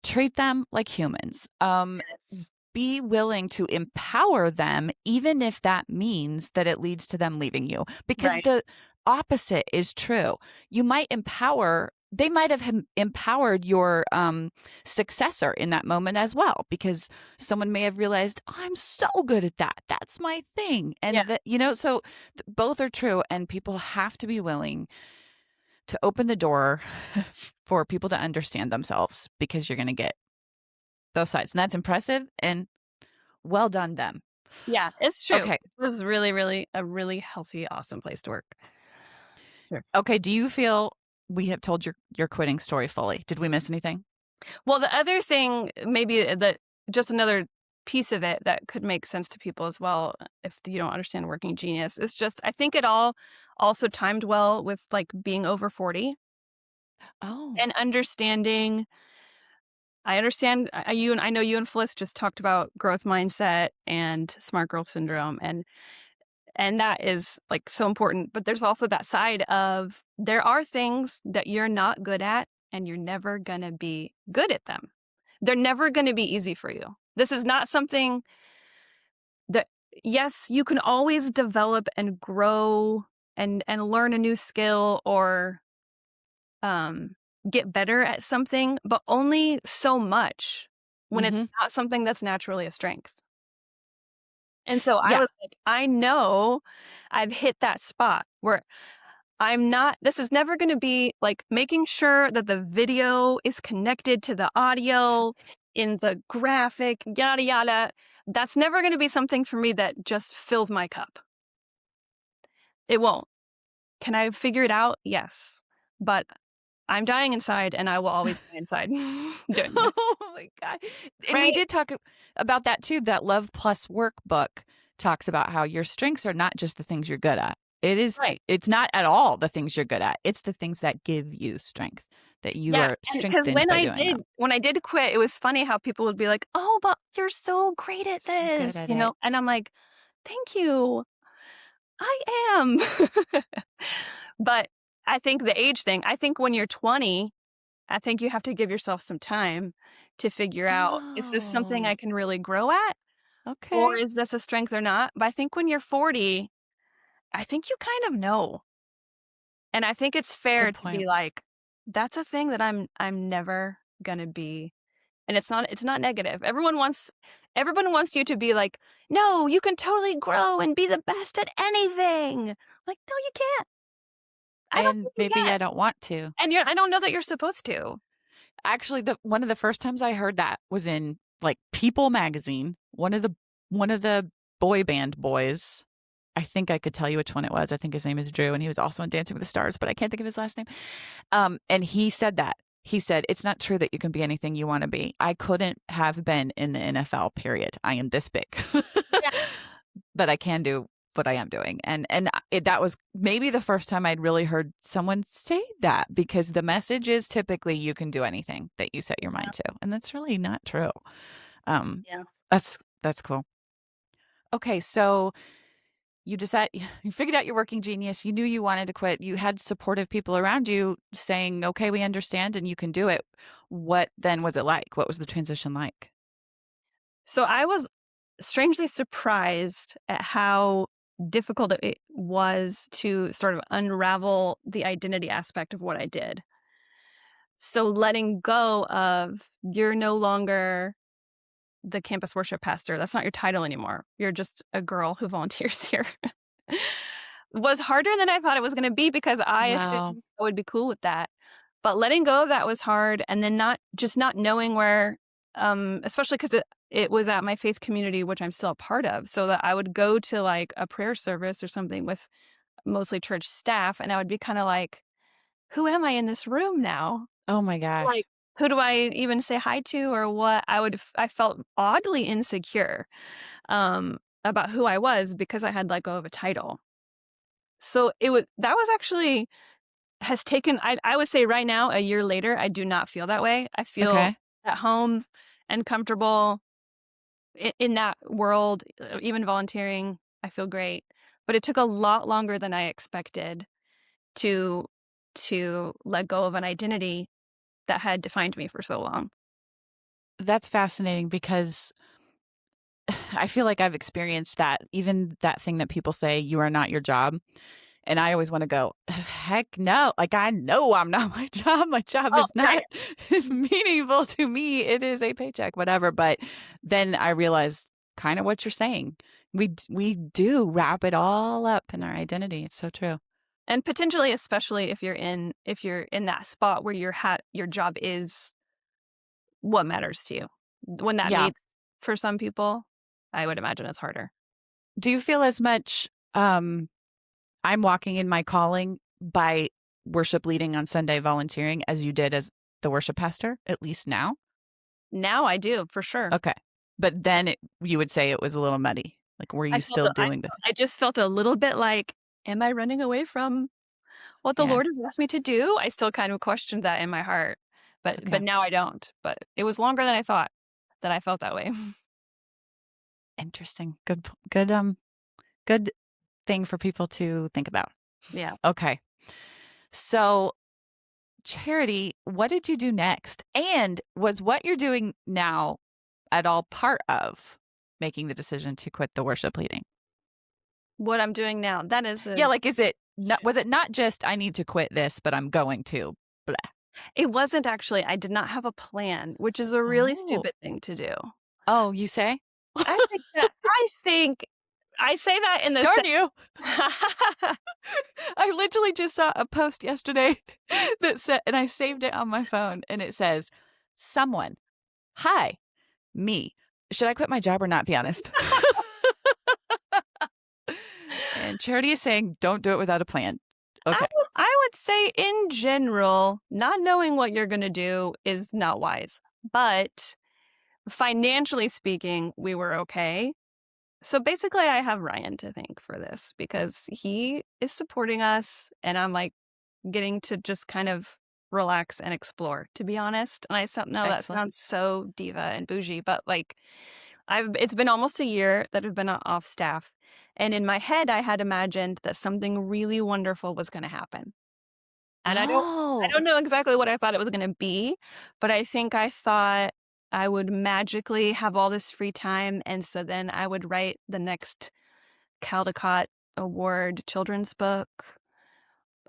treat them like humans. Yes. Be willing to empower them, even if that means that it leads to them leaving you, because Right. the opposite is true. They might have empowered your successor in that moment as well, because someone may have realized, "Oh, I'm so good at that. That's my thing." Yeah. And that, so both are true. And people have to be willing to open the door for people to understand themselves, because you're going to get those sides. And that's impressive. And well done, them. Yeah, it's true. Okay. It was really, really a really healthy, awesome place to work. Sure. Okay, do you feel we have told your quitting story fully? Did we miss anything? Well, the other thing, maybe that just another piece of it that could make sense to people as well, if you don't understand working genius, is just I think it all also timed well with like being over 40 Oh. and understanding. I understand you and I know you and Fliss just talked about growth mindset and smart girl syndrome and that is like so important, but there's also that side of there are things that you're not good at and you're never going to be good at them. They're never going to be easy for you. This is not something that yes, you can always develop and grow and learn a new skill or um get better at something, but only so much when it's Mhm. not something that's naturally a strength. And so I Yeah. was like, I know I've hit that spot where I'm not, this is never going to be like making sure that the video is connected to the audio in the graphic, yada, yada. That's never going to be something for me that just fills my cup. It won't. Can I figure it out? Yes. But I'm dying inside and I will always die inside doing it. Oh my god. And we Right? did talk about that too. That Love Plus Workbook talks about how your strengths are not just the things you're good at. Right. It's not at all the things you're good at. It's the things that give you strength, that you Yeah, are and because strengthened by doing them. when I did quit, it was funny how people would be like, "Oh, but you're so great at So good this," at it. and I'm like, "Thank you, I am." But I think the age thing, I think when you're 20, I think you have to give yourself some time to figure out, is this something I Oh, can really grow at, or okay. is this a strength or not? But I think when you're 40, I think you kind of know, and I think it's fair Good to point. be like, "That's a thing that I'm never gonna be." And it's not negative. Everyone wants you to be like, "No, you can totally grow and be the best at anything." Like, "No, you can't. I don't And think you maybe can." I don't want to. And I don't know that you're supposed to. Actually, the one of the first times I heard that was in like People magazine. One of the boy band boys. I think I could tell you which one it was. I think his name is Drew, and he was also in Dancing with the Stars, but I can't think of his last name. And he said that. He said, "It's not true that you can be anything you want to be. I couldn't have been in the NFL, period. I am this big." Yeah. But I can do what I am doing. That was maybe the first time I'd really heard someone say that, because the message is typically you can do anything that you set your mind to. And that's really not true. Um, Yeah. that's cool. Okay, so you figured out your working genius. You knew you wanted to quit. You had supportive people around you saying, "Okay, we understand and you can do it." What then was it like? What was the transition like? So I was strangely surprised at how difficult it was to sort of unravel the identity aspect of what I did. So letting go of you're no longer the campus worship pastor. That's not your title anymore. You're just a girl who volunteers here. Was harder than I thought it was going to be because I assumed Wow. I would be cool with that. But letting go of that was hard, and then not knowing where, especially because it was at my faith community, which I'm still a part of, so that I would go to like a prayer service or something with mostly church staff, and I would be kind of like, who am I in this room now? Oh my gosh. Like, who do I even say hi to or what? I felt oddly insecure about who I was because I had let go of a title. So that was actually has taken, I would say right now, a year later, I do not feel that way. I feel Okay. at home and comfortable in that world, even volunteering. I feel great. But it took a lot longer than I expected to let go of an identity that had defined me for so long. That's fascinating because I feel like I've experienced that, even that thing that people say, "You are not your job." And I always wanna go, "Heck no." Like, I know I'm not my job. My job Oh, is right. not meaningful to me. It is a paycheck, whatever. But then I realized kinda what you're saying. We do wrap it all up in our identity. It's so true. And potentially, especially if you're in that spot where your job is what matters to you. When that Yeah. meets for some people, I would imagine it's harder. do you feel as much I'm walking in my calling by worship leading on Sunday volunteering as you did as the worship pastor, at least now? Now I do, for sure. Okay. But then you would say it was a little muddy. Like, were you still doing the I just felt a little bit like, am I running away from what the Yeah. Lord has asked me to do? I still kind of questioned that in my heart, but Okay. now I don't. But it was longer than I thought that I felt that way. Interesting. Good thing for people to think about. Yeah. Okay. So, Charity, what did you do next? And was what you're doing now at all part of making the decision to quit the worship leading? What I'm doing now, that is Yeah, like was it not just I need to quit this, but I'm going to blah. it wasn't actually, I did not have a plan, which is a really Oh. stupid thing to do. Oh, you say? I think I say that in the Darn sense. you. I literally just saw a post yesterday that said, and I saved it on my phone, and it says, someone, hi, me. Should I quit my job or not? Be honest. And Charity is saying, don't do it without a plan. Okay. I would say in general, not knowing what you're going to do is not wise. But financially speaking, we were okay. So basically, I have Ryan to thank for this because he is supporting us, and I'm like getting to just kind of relax and explore, to be honest. And know that Excellent. sounds so diva and bougie, but like it's been almost a year that I've been off staff. And in my head, I had imagined that something really wonderful was going to happen. And I Oh, don't know exactly what I thought it was going to be, but I think I thought I would magically have all this free time. And so then I would write the next Caldecott Award children's book.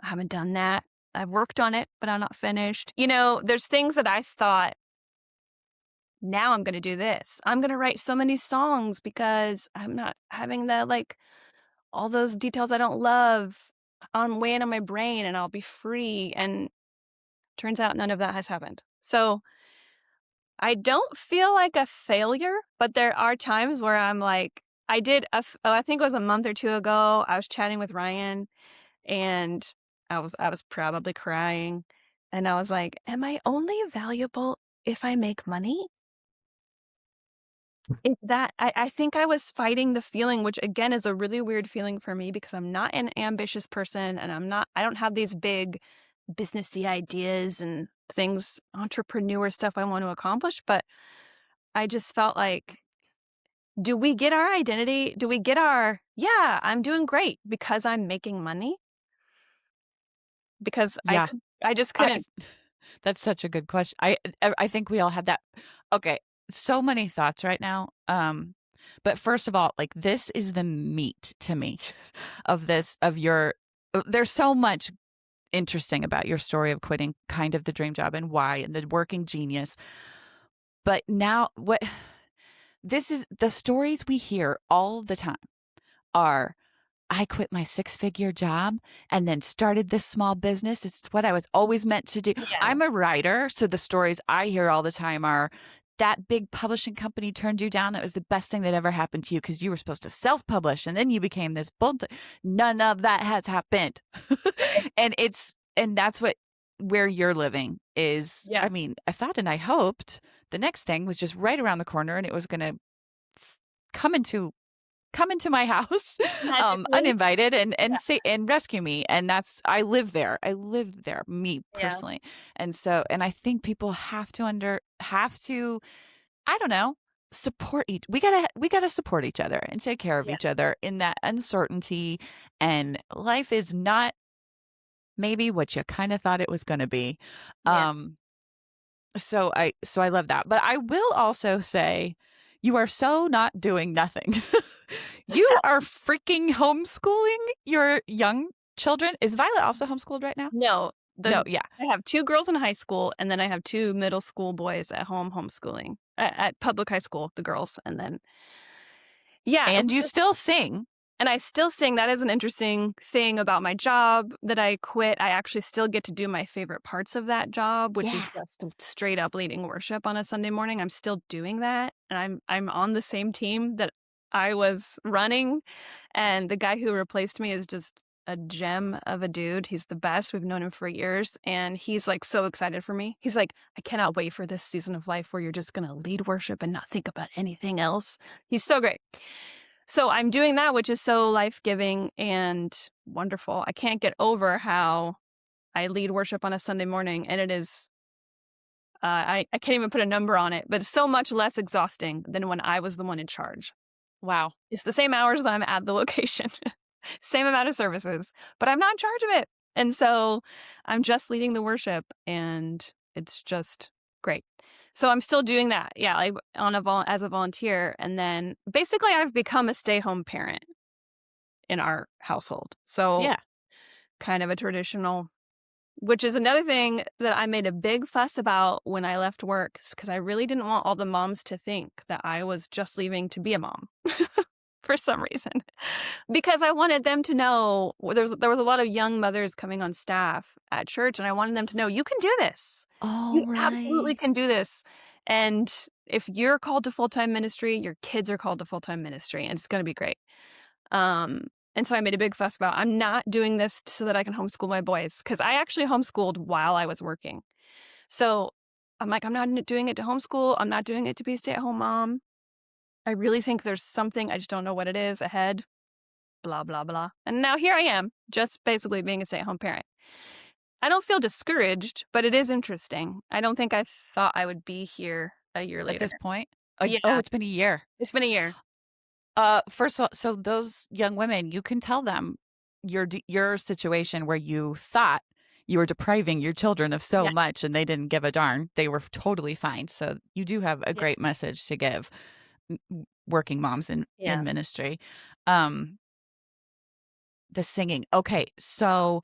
I haven't done that. I've worked on it, but I'm not finished. There's things that I thought, now I'm going to do this. I'm going to write so many songs because I'm not having all those details I don't love on weighing on my brain, and I'll be free. And turns out none of that has happened. So I don't feel like a failure, but there are times where I'm like, I think it was a month or two ago, I was chatting with Ryan, and I was probably crying, and I was like, am I only valuable if I make money? I think I was fighting the feeling, which again is a really weird feeling for me because I'm not an ambitious person, and I don't have these big businessy ideas and things, entrepreneur stuff I want to accomplish. But I just felt like, do we get our identity? Do we get yeah, I'm doing great because I'm making money? Because yeah. I just I couldn't. That's such a good question. I think we all had that. Okay, so many thoughts right now. But first of all, like this is the meat to me of your. There's so much interesting about your story of quitting kind of the dream job and why and the working genius. But now this is the stories we hear all the time are I quit my 6-figure job and then started this small business. It's what I was always meant to do. Yeah. I'm a writer, so the stories I hear all the time are that big publishing company turned you down. That was the best thing that ever happened to you because you were supposed to self-publish and then you became this bull. None of that has happened. and that's where you're living is. Yeah. I mean, I thought and I hoped the next thing was just right around the corner and it was going to come into my house Magically. uninvited and Yeah. say and rescue me, and that's I live there me Yeah. personally. And I think people have to I don't know, support we gotta support each other and take care of Yeah. each other in that uncertainty, and life is not maybe what you kind of thought it was going to be. Yeah. um so I love that. But I will also say you are so not doing nothing. You are freaking homeschooling your young children. Is Violet also homeschooled right now? No, No, yeah. I have 2 girls in high school, and then I have 2 middle school boys at home homeschooling at public high school, the girls, and then yeah, And you still sing. and I still sing. That is an interesting thing about my job that I quit. I actually still get to do my favorite parts of that job, which is Yeah. just straight up leading worship on a Sunday morning. I'm still doing that, and I'm on the same team that I was running, and the guy who replaced me is just a gem of a dude. He's the best. We've known him for years, and he's, like, so excited for me. He's like, "I cannot wait for this season of life where you're just gonna lead worship and not think about anything else." He's so great. So I'm doing that, which is so life-giving and wonderful. I can't get over how I lead worship on a Sunday morning, and it is I can't even put a number on it, but it's so much less exhausting than when I was the one in charge. Wow. It's the same hours that I'm at the location, same amount of services, but I'm not in charge of it. And so I'm just leading the worship, and it's just great. So I'm still doing that. Yeah, like as a volunteer. And then basically I've become a stay-home parent in our household. So Yeah. kind of a traditional, which is another thing that I made a big fuss about when I left work, because I really didn't want all the moms to think that I was just leaving to be a mom for some reason. Because I wanted them to know there was a lot of young mothers coming on staff at church, and I wanted them to know you can do this. You All absolutely right. can do this. And if you're called to full-time ministry, your kids are called to full-time ministry, and it's going to be great. And so I made a big fuss about I'm not doing this so that I can homeschool my boys, because I actually homeschooled while I was working. So I'm like, I'm not doing it to homeschool. I'm not doing it to be a stay-at-home mom. I really think there's something, I just don't know what it is, ahead, blah, blah, blah. And now here I am, just basically being a stay-at-home parent. I don't feel discouraged, but it is interesting. I don't think I thought I would be here a year At later. this point. Oh, Yeah, it's been a year. it's been a year. First of all, so those young women, you can tell them your situation where you thought you were depriving your children of so Yeah, much and they didn't give a darn. They were totally fine. So you do have a yeah, great message to give working moms in yeah. ministry. Um, the singing. Okay, so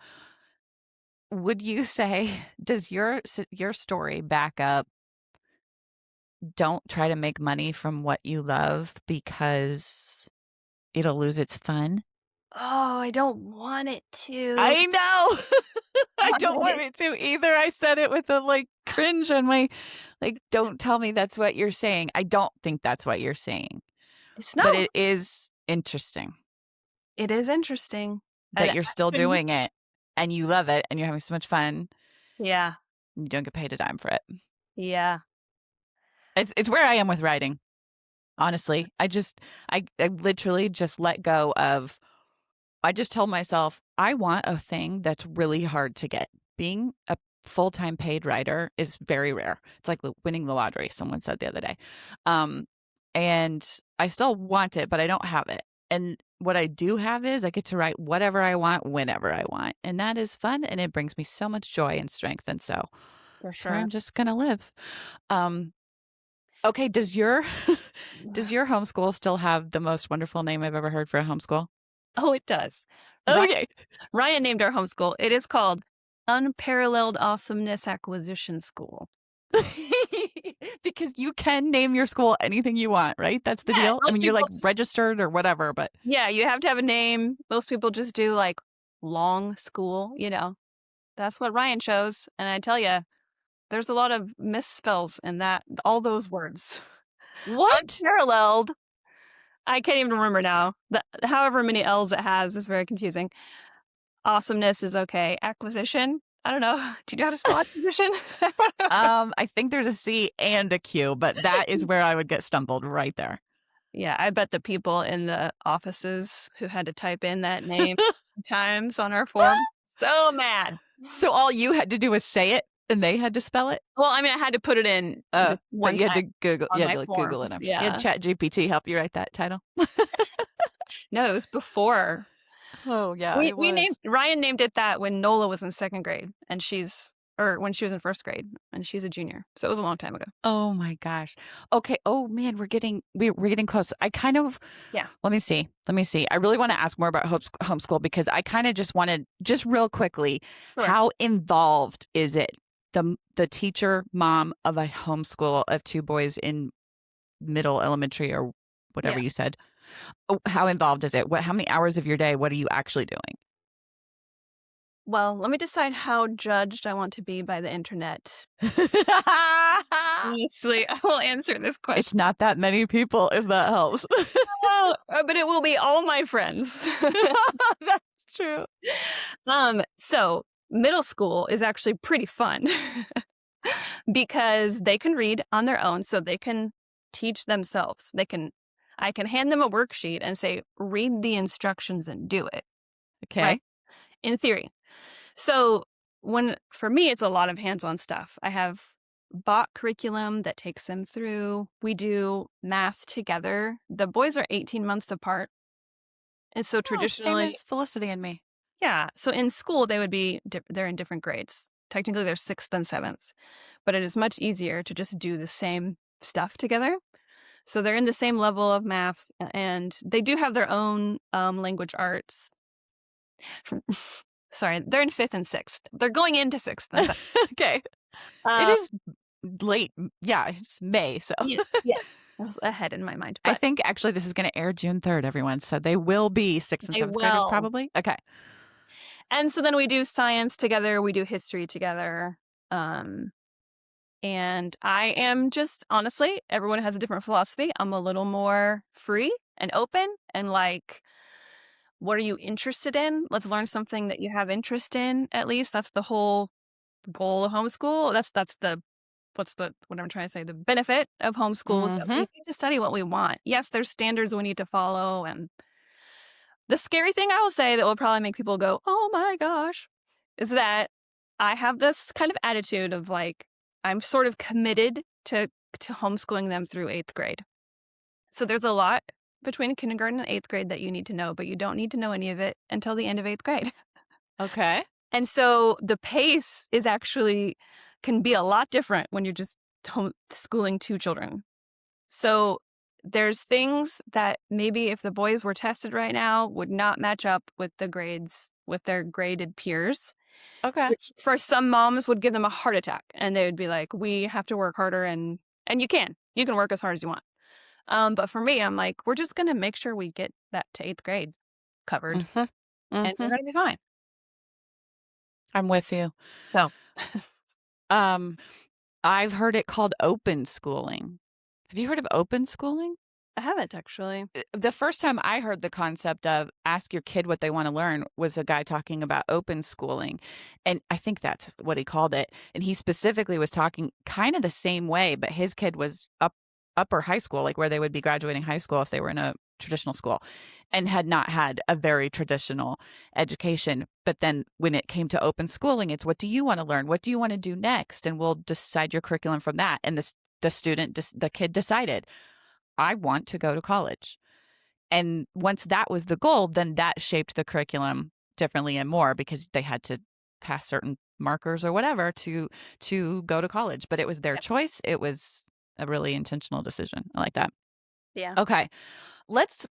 would you say does your story back up don't try to make money from what you love because it'll lose its fun? Oh, I don't want it to. I know. I Want don't want it. it to either. I said it with a like cringe on my like, don't tell me that's what you're saying. I don't think that's what you're saying. It's But not. it is interesting It is interesting. that And you're still when you doing it and you love it and you're having so much fun. Yeah, And you don't get paid a dime for it. yeah. It's where I am with writing. Honestly, I literally just let go of I just told myself, I want a thing that's really hard to get. Being a full-time paid writer is very rare. It's like winning the lottery, someone said the other day. Um, and I still want it, but I don't have it. And what I do have is I get to write whatever I want, whenever I want. And that is fun. And it brings me so much joy and strength. And so For it's where sure. I'm just going to live. Um, okay. Does your homeschool still have the most wonderful name I've ever heard for a homeschool? Oh, it does. Okay. Ryan named our homeschool. It is called Unparalleled Awesomeness Acquisition School. Because you can name your school anything you want, right? That's the Yeah, deal. I most mean, you're people like registered or whatever, but yeah, you have to have a name. Most people just do, like, long school, you know? That's what Ryan chose, and I tell you, there's a lot of misspells in that all those words. what? Unparalleled. I can't even remember now. However many L's it has is very confusing. Awesomeness is okay. Acquisition? I don't know. Do you know how to spell acquisition? I think there's a C and a Q, but that is where I would get stumbled right there. Yeah, I bet the people in the offices who had to type in that name times on our form, so mad. So all you had to do was say it and they had to spell it? Well, I mean, I had to put it in just But one you had time to Google, on you had my to like Google it. forms. I'm sure. You had Yeah. ChatGPT help you write that title. No, it was before. Oh yeah, We it we named was. Ryan named it that when Nola was in second grade, and when she was in first grade, and she's a junior. So it was a long time ago. Oh my gosh. Okay. Oh man, we're getting close. I kind of Yeah. let me see. Let me see. I really want to ask more about homeschool because I kind of just wanted just real quickly, Sure. how involved is it the teacher mom of a homeschool of two boys in middle elementary or whatever Yeah. you said? Oh, how involved is it? How many hours of your day? What are you actually doing? Well, let me decide how judged I want to be by the internet. Honestly, I will answer this It's question. not that many people, if that helps. Oh, but it will be all my friends. That's true. So middle school is actually pretty fun because they can read on their own, so they can teach themselves. I can hand them a worksheet and say, read the instructions and do it, right? Okay. In theory. So for me, it's a lot of hands-on stuff. I have bought curriculum that takes them through. We do math together. The boys are 18 months apart. And so Oh, same traditionally, as Felicity and me. yeah. So in school, they're in different grades. Technically, they're 6th and 7th, but it is much easier to just do the same stuff together. So they're in the same level of math, and they do have their own language arts. Sorry, they're in 5th and 6th. They're going into 6th and 7th. Okay. It Uh, is late. Yeah, it's May, so. yeah, yeah. I was ahead in my mind, I but think actually this is going to air June 3rd, everyone. So they will be 6th and they 7th graders will. probably. Okay. And so then we do science together, we do history together. And I am just honestly, everyone has a different philosophy. I'm a little more free and open and like, what are you interested in? Let's learn something that you have interest in, at least. That's the whole goal of homeschool. That's the what I'm trying to say, the benefit of homeschool is that we Mm-hmm. get to study what we want. Yes, there's standards we need to follow, and the scary thing I will say that will probably make people go, oh my gosh, is that I have this kind of attitude of like, I'm sort of committed to homeschooling them through 8th grade. So there's a lot between kindergarten and 8th grade that you need to know, but you don't need to know any of it until the end of 8th grade. Okay. And so the pace is actually can be a lot different when you're just homeschooling 2 children. So there's things that maybe if the boys were tested right now would not match up with the grades with their graded peers, Okay. which for some moms would give them a heart attack, and they would be like, we have to work harder, and you can work as hard as you want. But for me, I'm like, we're just going to make sure we get that to 8th grade covered, Mm-hmm. and we're Mm-hmm. going to be fine. I'm with you. So Um, I've heard it called open schooling. Have you heard of open schooling? I haven't actually. The first time I heard the concept of ask your kid what they want to learn was a guy talking about open schooling. And I think that's what he called it. And he specifically was talking kind of the same way, but his kid was upper high school, like where they would be graduating high school if they were in a traditional school, and had not had a very traditional education. But then when it came to open schooling, it's what do you want to learn? What do you want to do next? And we'll decide your curriculum from that. And the kid decided, I want to go to college. And once that was the goal, then that shaped the curriculum differently and more because they had to pass certain markers or whatever to go to college. But it was their Yep. choice. It was a really intentional decision. I like that. Yeah. Okay. Let's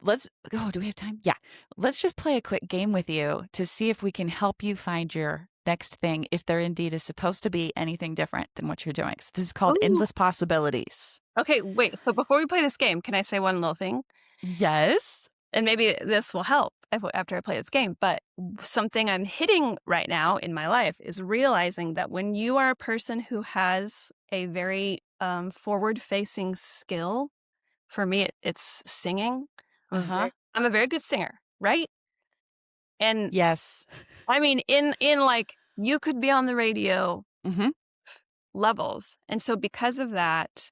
oh, do we have time? Yeah. Let's just play a quick game with you to see if we can help you find your next thing if there indeed is supposed to be anything different than what you're doing. So this is called Ooh. Endless Possibilities. Okay, wait. So before we play this game, can I say one little thing? Yes. And maybe this will help after I play this game. But something I'm hitting right now in my life is realizing that when you are a person who has a very forward-facing skill, for me, it's singing. Uh-huh. I'm a very good singer, right? And Yes. I mean, in like you could be on the radio Mm-hmm. levels, and so because of that,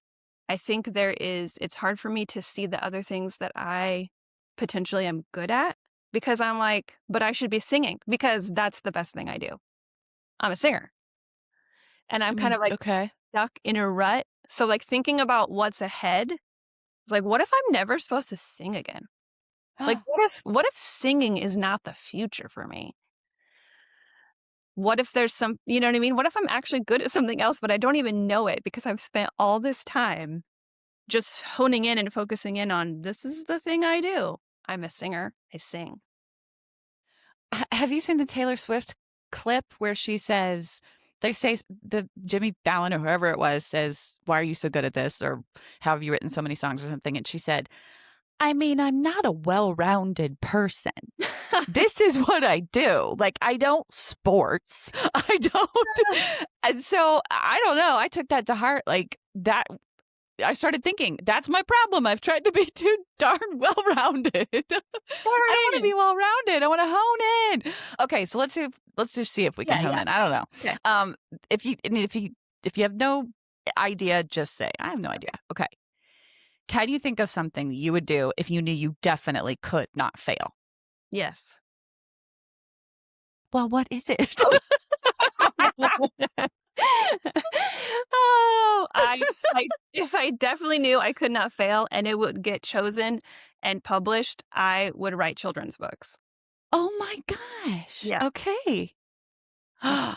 I think it's hard for me to see the other things that I potentially am good at because I'm like, but I should be singing because that's the best thing I do. I'm a singer. And I'm kind of like Okay. stuck in a rut. So like thinking about what's ahead, it's like, what if I'm never supposed to sing again? Like what if singing is not the future for me? What if there's some, you know what I mean? What if I'm actually good at something else, but I don't even know it because I've spent all this time just honing in and focusing in on this is the thing I do. I'm a singer. I sing. Have you seen the Taylor Swift clip where she says, they say the Jimmy Fallon or whoever it was says, why are you so good at this? Or how have you written so many songs or something? And she said, I mean, I'm not a well-rounded person. This is what I do. Like, I don't sports. I don't. And so I don't know. I took that to heart. Like, that I started thinking, that's my problem. I've tried to be too darn well-rounded. I don't want to be well-rounded. I want to hone in. Okay, so let's just see if we can hone in. I don't know. Okay. If you have no idea, just say I have no idea. Okay. Can you think of something that you would do if you knew you definitely could not fail? Yes. Well, what is it? Oh, if I definitely knew I could not fail and it would get chosen and published, I would write children's books. Oh my gosh. Yeah. Okay. Yeah.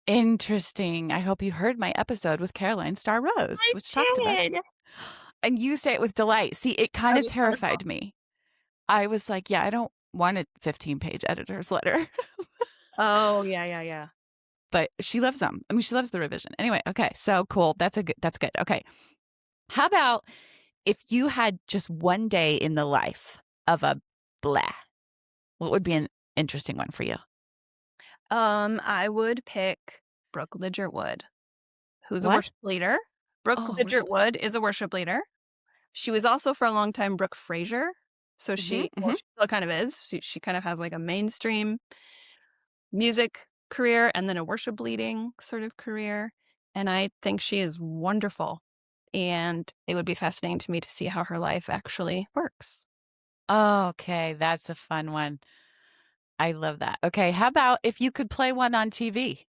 Interesting. I hope you heard my episode with Caroline Star Rose, I which talked about did. and you say it with delight. See, it kind That of was wonderful. terrified me. I was like, yeah, I don't want a 15-page editor's letter. Oh, yeah. But she loves them. I mean, she loves the revision. Anyway, okay. So cool. That's good. Okay. How about if you had just one day in the life of a blah? What would be an interesting one for you? I would pick Brooke Lidgertwood, who's a What? worship leader. Brooke Oh, worship. Lidgertwood is a worship leader. She was also for a long time Brooke Fraser. So she still kind of is. She kind of has like a mainstream music career and then a worship leading sort of career. And I think she is wonderful. And it would be fascinating to me to see how her life actually works. Okay, that's a fun one. I love that. Okay, how about if you could play one on TV?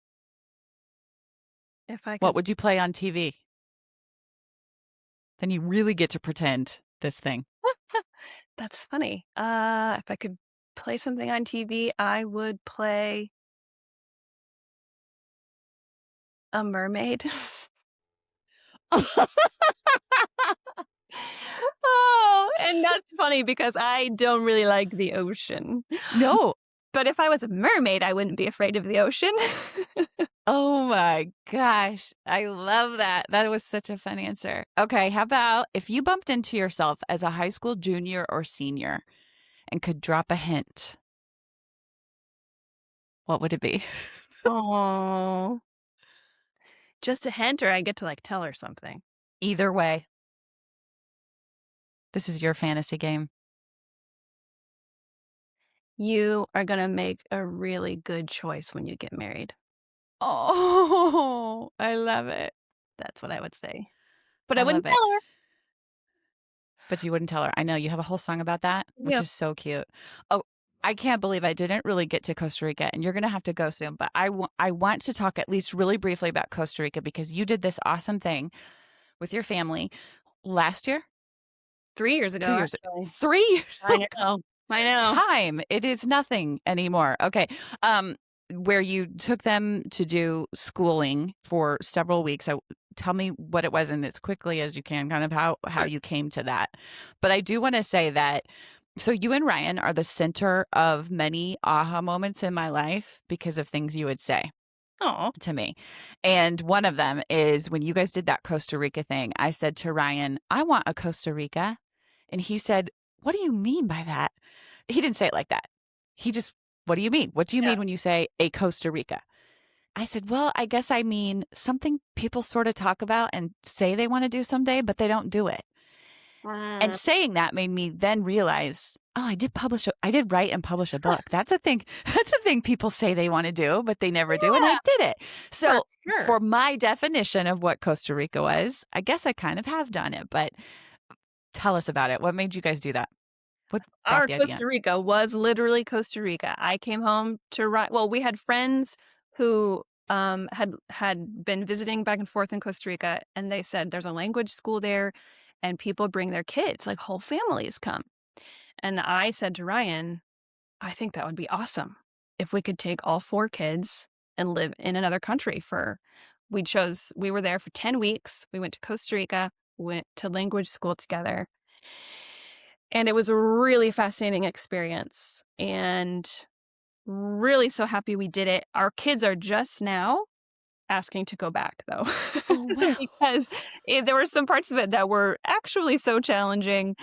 If I What could, would you play on TV? Then you really get to pretend this thing. that's funny. If I could play something on TV, I would play a mermaid. Oh, and that's funny because I don't really like the ocean. No. But if I was a mermaid, I wouldn't be afraid of the ocean. Oh my gosh. I love that. That was such a fun answer. Okay, how about if you bumped into yourself as a high school junior or senior and could drop a hint? What would it be? Oh, just a hint, or I get to like tell her something. Either way, this is your fantasy game. You are going to make a really good choice when you get married. Oh, I love it. That's what I would say. But I I wouldn't love it. tell her. But you wouldn't tell her. I know you have a whole song about that, which Yeah. is so cute. Oh, I can't believe I didn't really get to Costa Rica, and you're going to have to go soon. But I want to talk at least really briefly about Costa Rica because you did this awesome thing with your family last year, 3 years ago, 2 years, actually. 3 years. I know. I know. Time. It is nothing anymore. Okay. Where you took them to do schooling for several weeks. Tell me what it was and as quickly as you can, kind of how Sure. you came to that. But I do want to say that so you and Ryan are the center of many aha moments in my life because of things you would say Oh, to me. And one of them is when you guys did that Costa Rica thing, I said to Ryan, I want a Costa Rica. And he said, what do you mean by that? He didn't say it like that. He just, what do you mean? What do you yeah. mean when you say a Costa Rica? I said, well, I guess I mean something people sort of talk about and say they want to do someday, but they don't do it. And saying that made me then realize, oh, I did write and publish a book. That's a thing. That's a thing people say they want to do, but they never do. And I Yeah, did it. So sure. for my definition of what Costa Rica was, I guess I kind of have done it, but tell us about it. What made you guys do that? What got Our the idea? Costa Rica was literally Costa Rica. I came home to well, we had friends who had been visiting back and forth in Costa Rica, and they said there's a language school there, and people bring their kids, like whole families come. And I said to Ryan, I think that would be awesome if we could take all 4 kids and live in another country we were there for 10 weeks. We went to Costa Rica, went to language school together. And it was a really fascinating experience and really so happy we did it. Our kids are just now asking to go back, though, Oh, wow. because there were some parts of it that were actually so challenging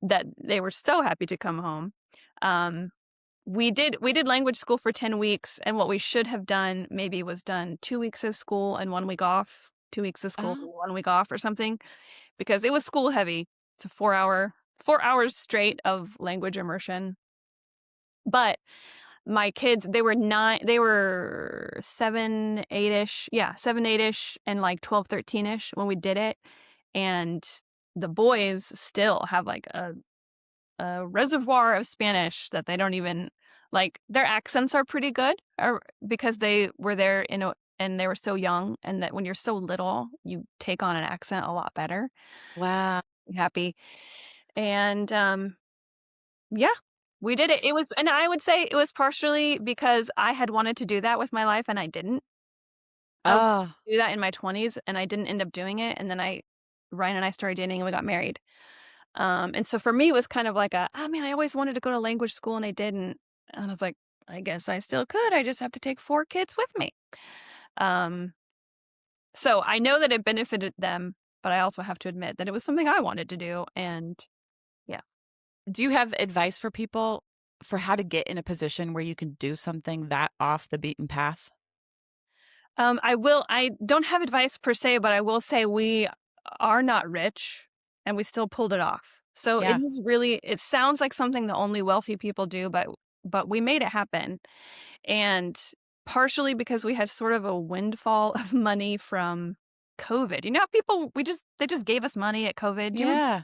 that they were so happy to come home. Um, we did language school for 10 weeks, and what we should have done maybe was done 2 weeks of school and 1 week off, 2 weeks of school, Oh, 1 week off or something, because it was school heavy. It's a 4 hours straight of language immersion. But my kids, they were 7, 8-ish, yeah, 7, 8-ish, and, like, 12, 13-ish when we did it, and the boys still have, like, a reservoir of Spanish that they don't even like, their accents are pretty good, or because they were there and they were so young, and that when you're so little, you take on an accent a lot better. wow. Happy. And, yeah, we did it. And I would say it was partially because I had wanted to do that with my life and I didn't. I wanted Oh, to do that in my 20s and I didn't end up doing it, and then I Ryan and I started dating and we got married. And so for me, it was kind of like "Oh, man, I always wanted to go to language school and I didn't." And I was like, "I guess I still could. I just have to take 4 kids with me." Um, so I know that it benefited them, but I also have to admit that it was something I wanted to do, and yeah. do you have advice for people for how to get in a position where you can do something that off the beaten path? I don't have advice per se, but I will say we are not rich and we still pulled it off. So Yeah. it sounds like something that only wealthy people do, but we made it happen. And partially because we had sort of a windfall of money from COVID. You know, how people they just gave us money at COVID. Do you remember? Yeah.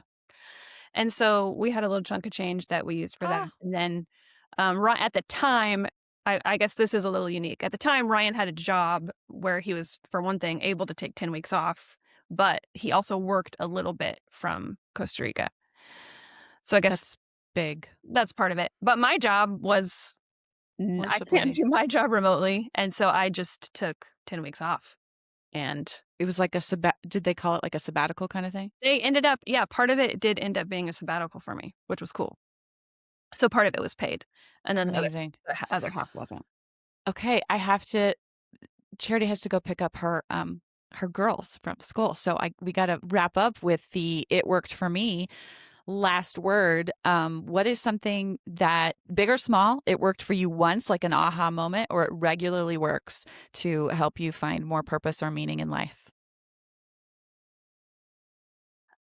And so we had a little chunk of change that we used for that. Oh, And then right at the time, I guess this is a little unique. At the time, Ryan had a job where he was, for one thing, able to take 10 weeks off, but he also worked a little bit from Costa Rica. So I guess that's big. that's part of it. But my job was, I can't Forcibly. do my job remotely. And so I just took 10 weeks off. And It was like a did they call it like a sabbatical kind of thing? they ended up, yeah, part of it did end up being a sabbatical for me, which was cool. So part of it was paid. And then Amazing. the other half wasn't. Okay, Charity has to go pick up her girls from school. So we got to wrap up with the it worked for me last word. What is something that big or small, it worked for you once, like an aha moment, or it regularly works to help you find more purpose or meaning in life?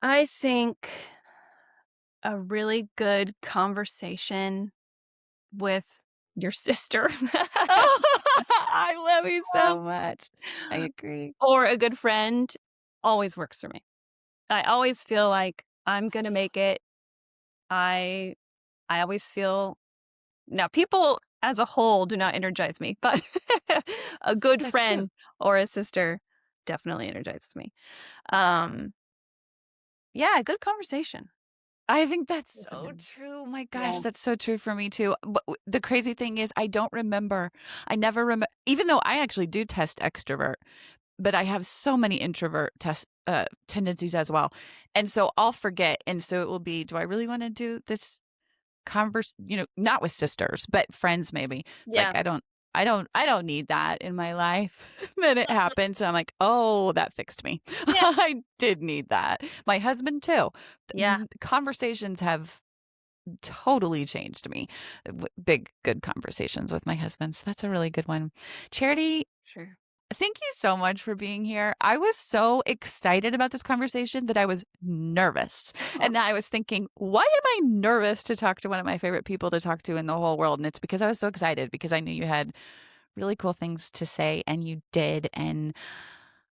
I think a really good conversation with your sister Oh, I love you so much. I agree. or a good friend always works for me. I always feel like I'm gonna make it. I I always feel now people as a whole do not energize me, but a good That's true. friend or a sister definitely energizes me. Um, yeah, good conversation. I think that's With so someone. true. My Yeah. gosh, that's so true for me too. But the crazy thing is, I don't remember. I never remember, even though I actually do test extrovert, but I have so many introvert tendencies as well. And so I'll forget. And so it will be, do I really want to do this not with sisters, but friends maybe. It's like Yeah. I don't need that in my life. Then it happens. And I'm like, oh, that fixed me. Yeah. I did need that. My husband too. Yeah. Conversations have totally changed me. Big good conversations with my husband. So that's a really good one. Charity, Sure. thank you so much for being here. I was so excited about this conversation that I was nervous. Oh, And I was thinking, why am I nervous to talk to one of my favorite people to talk to in the whole world? And it's because I was so excited because I knew you had really cool things to say and you did. And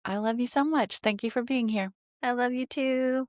I love you so much. Thank you for being here. I love you too.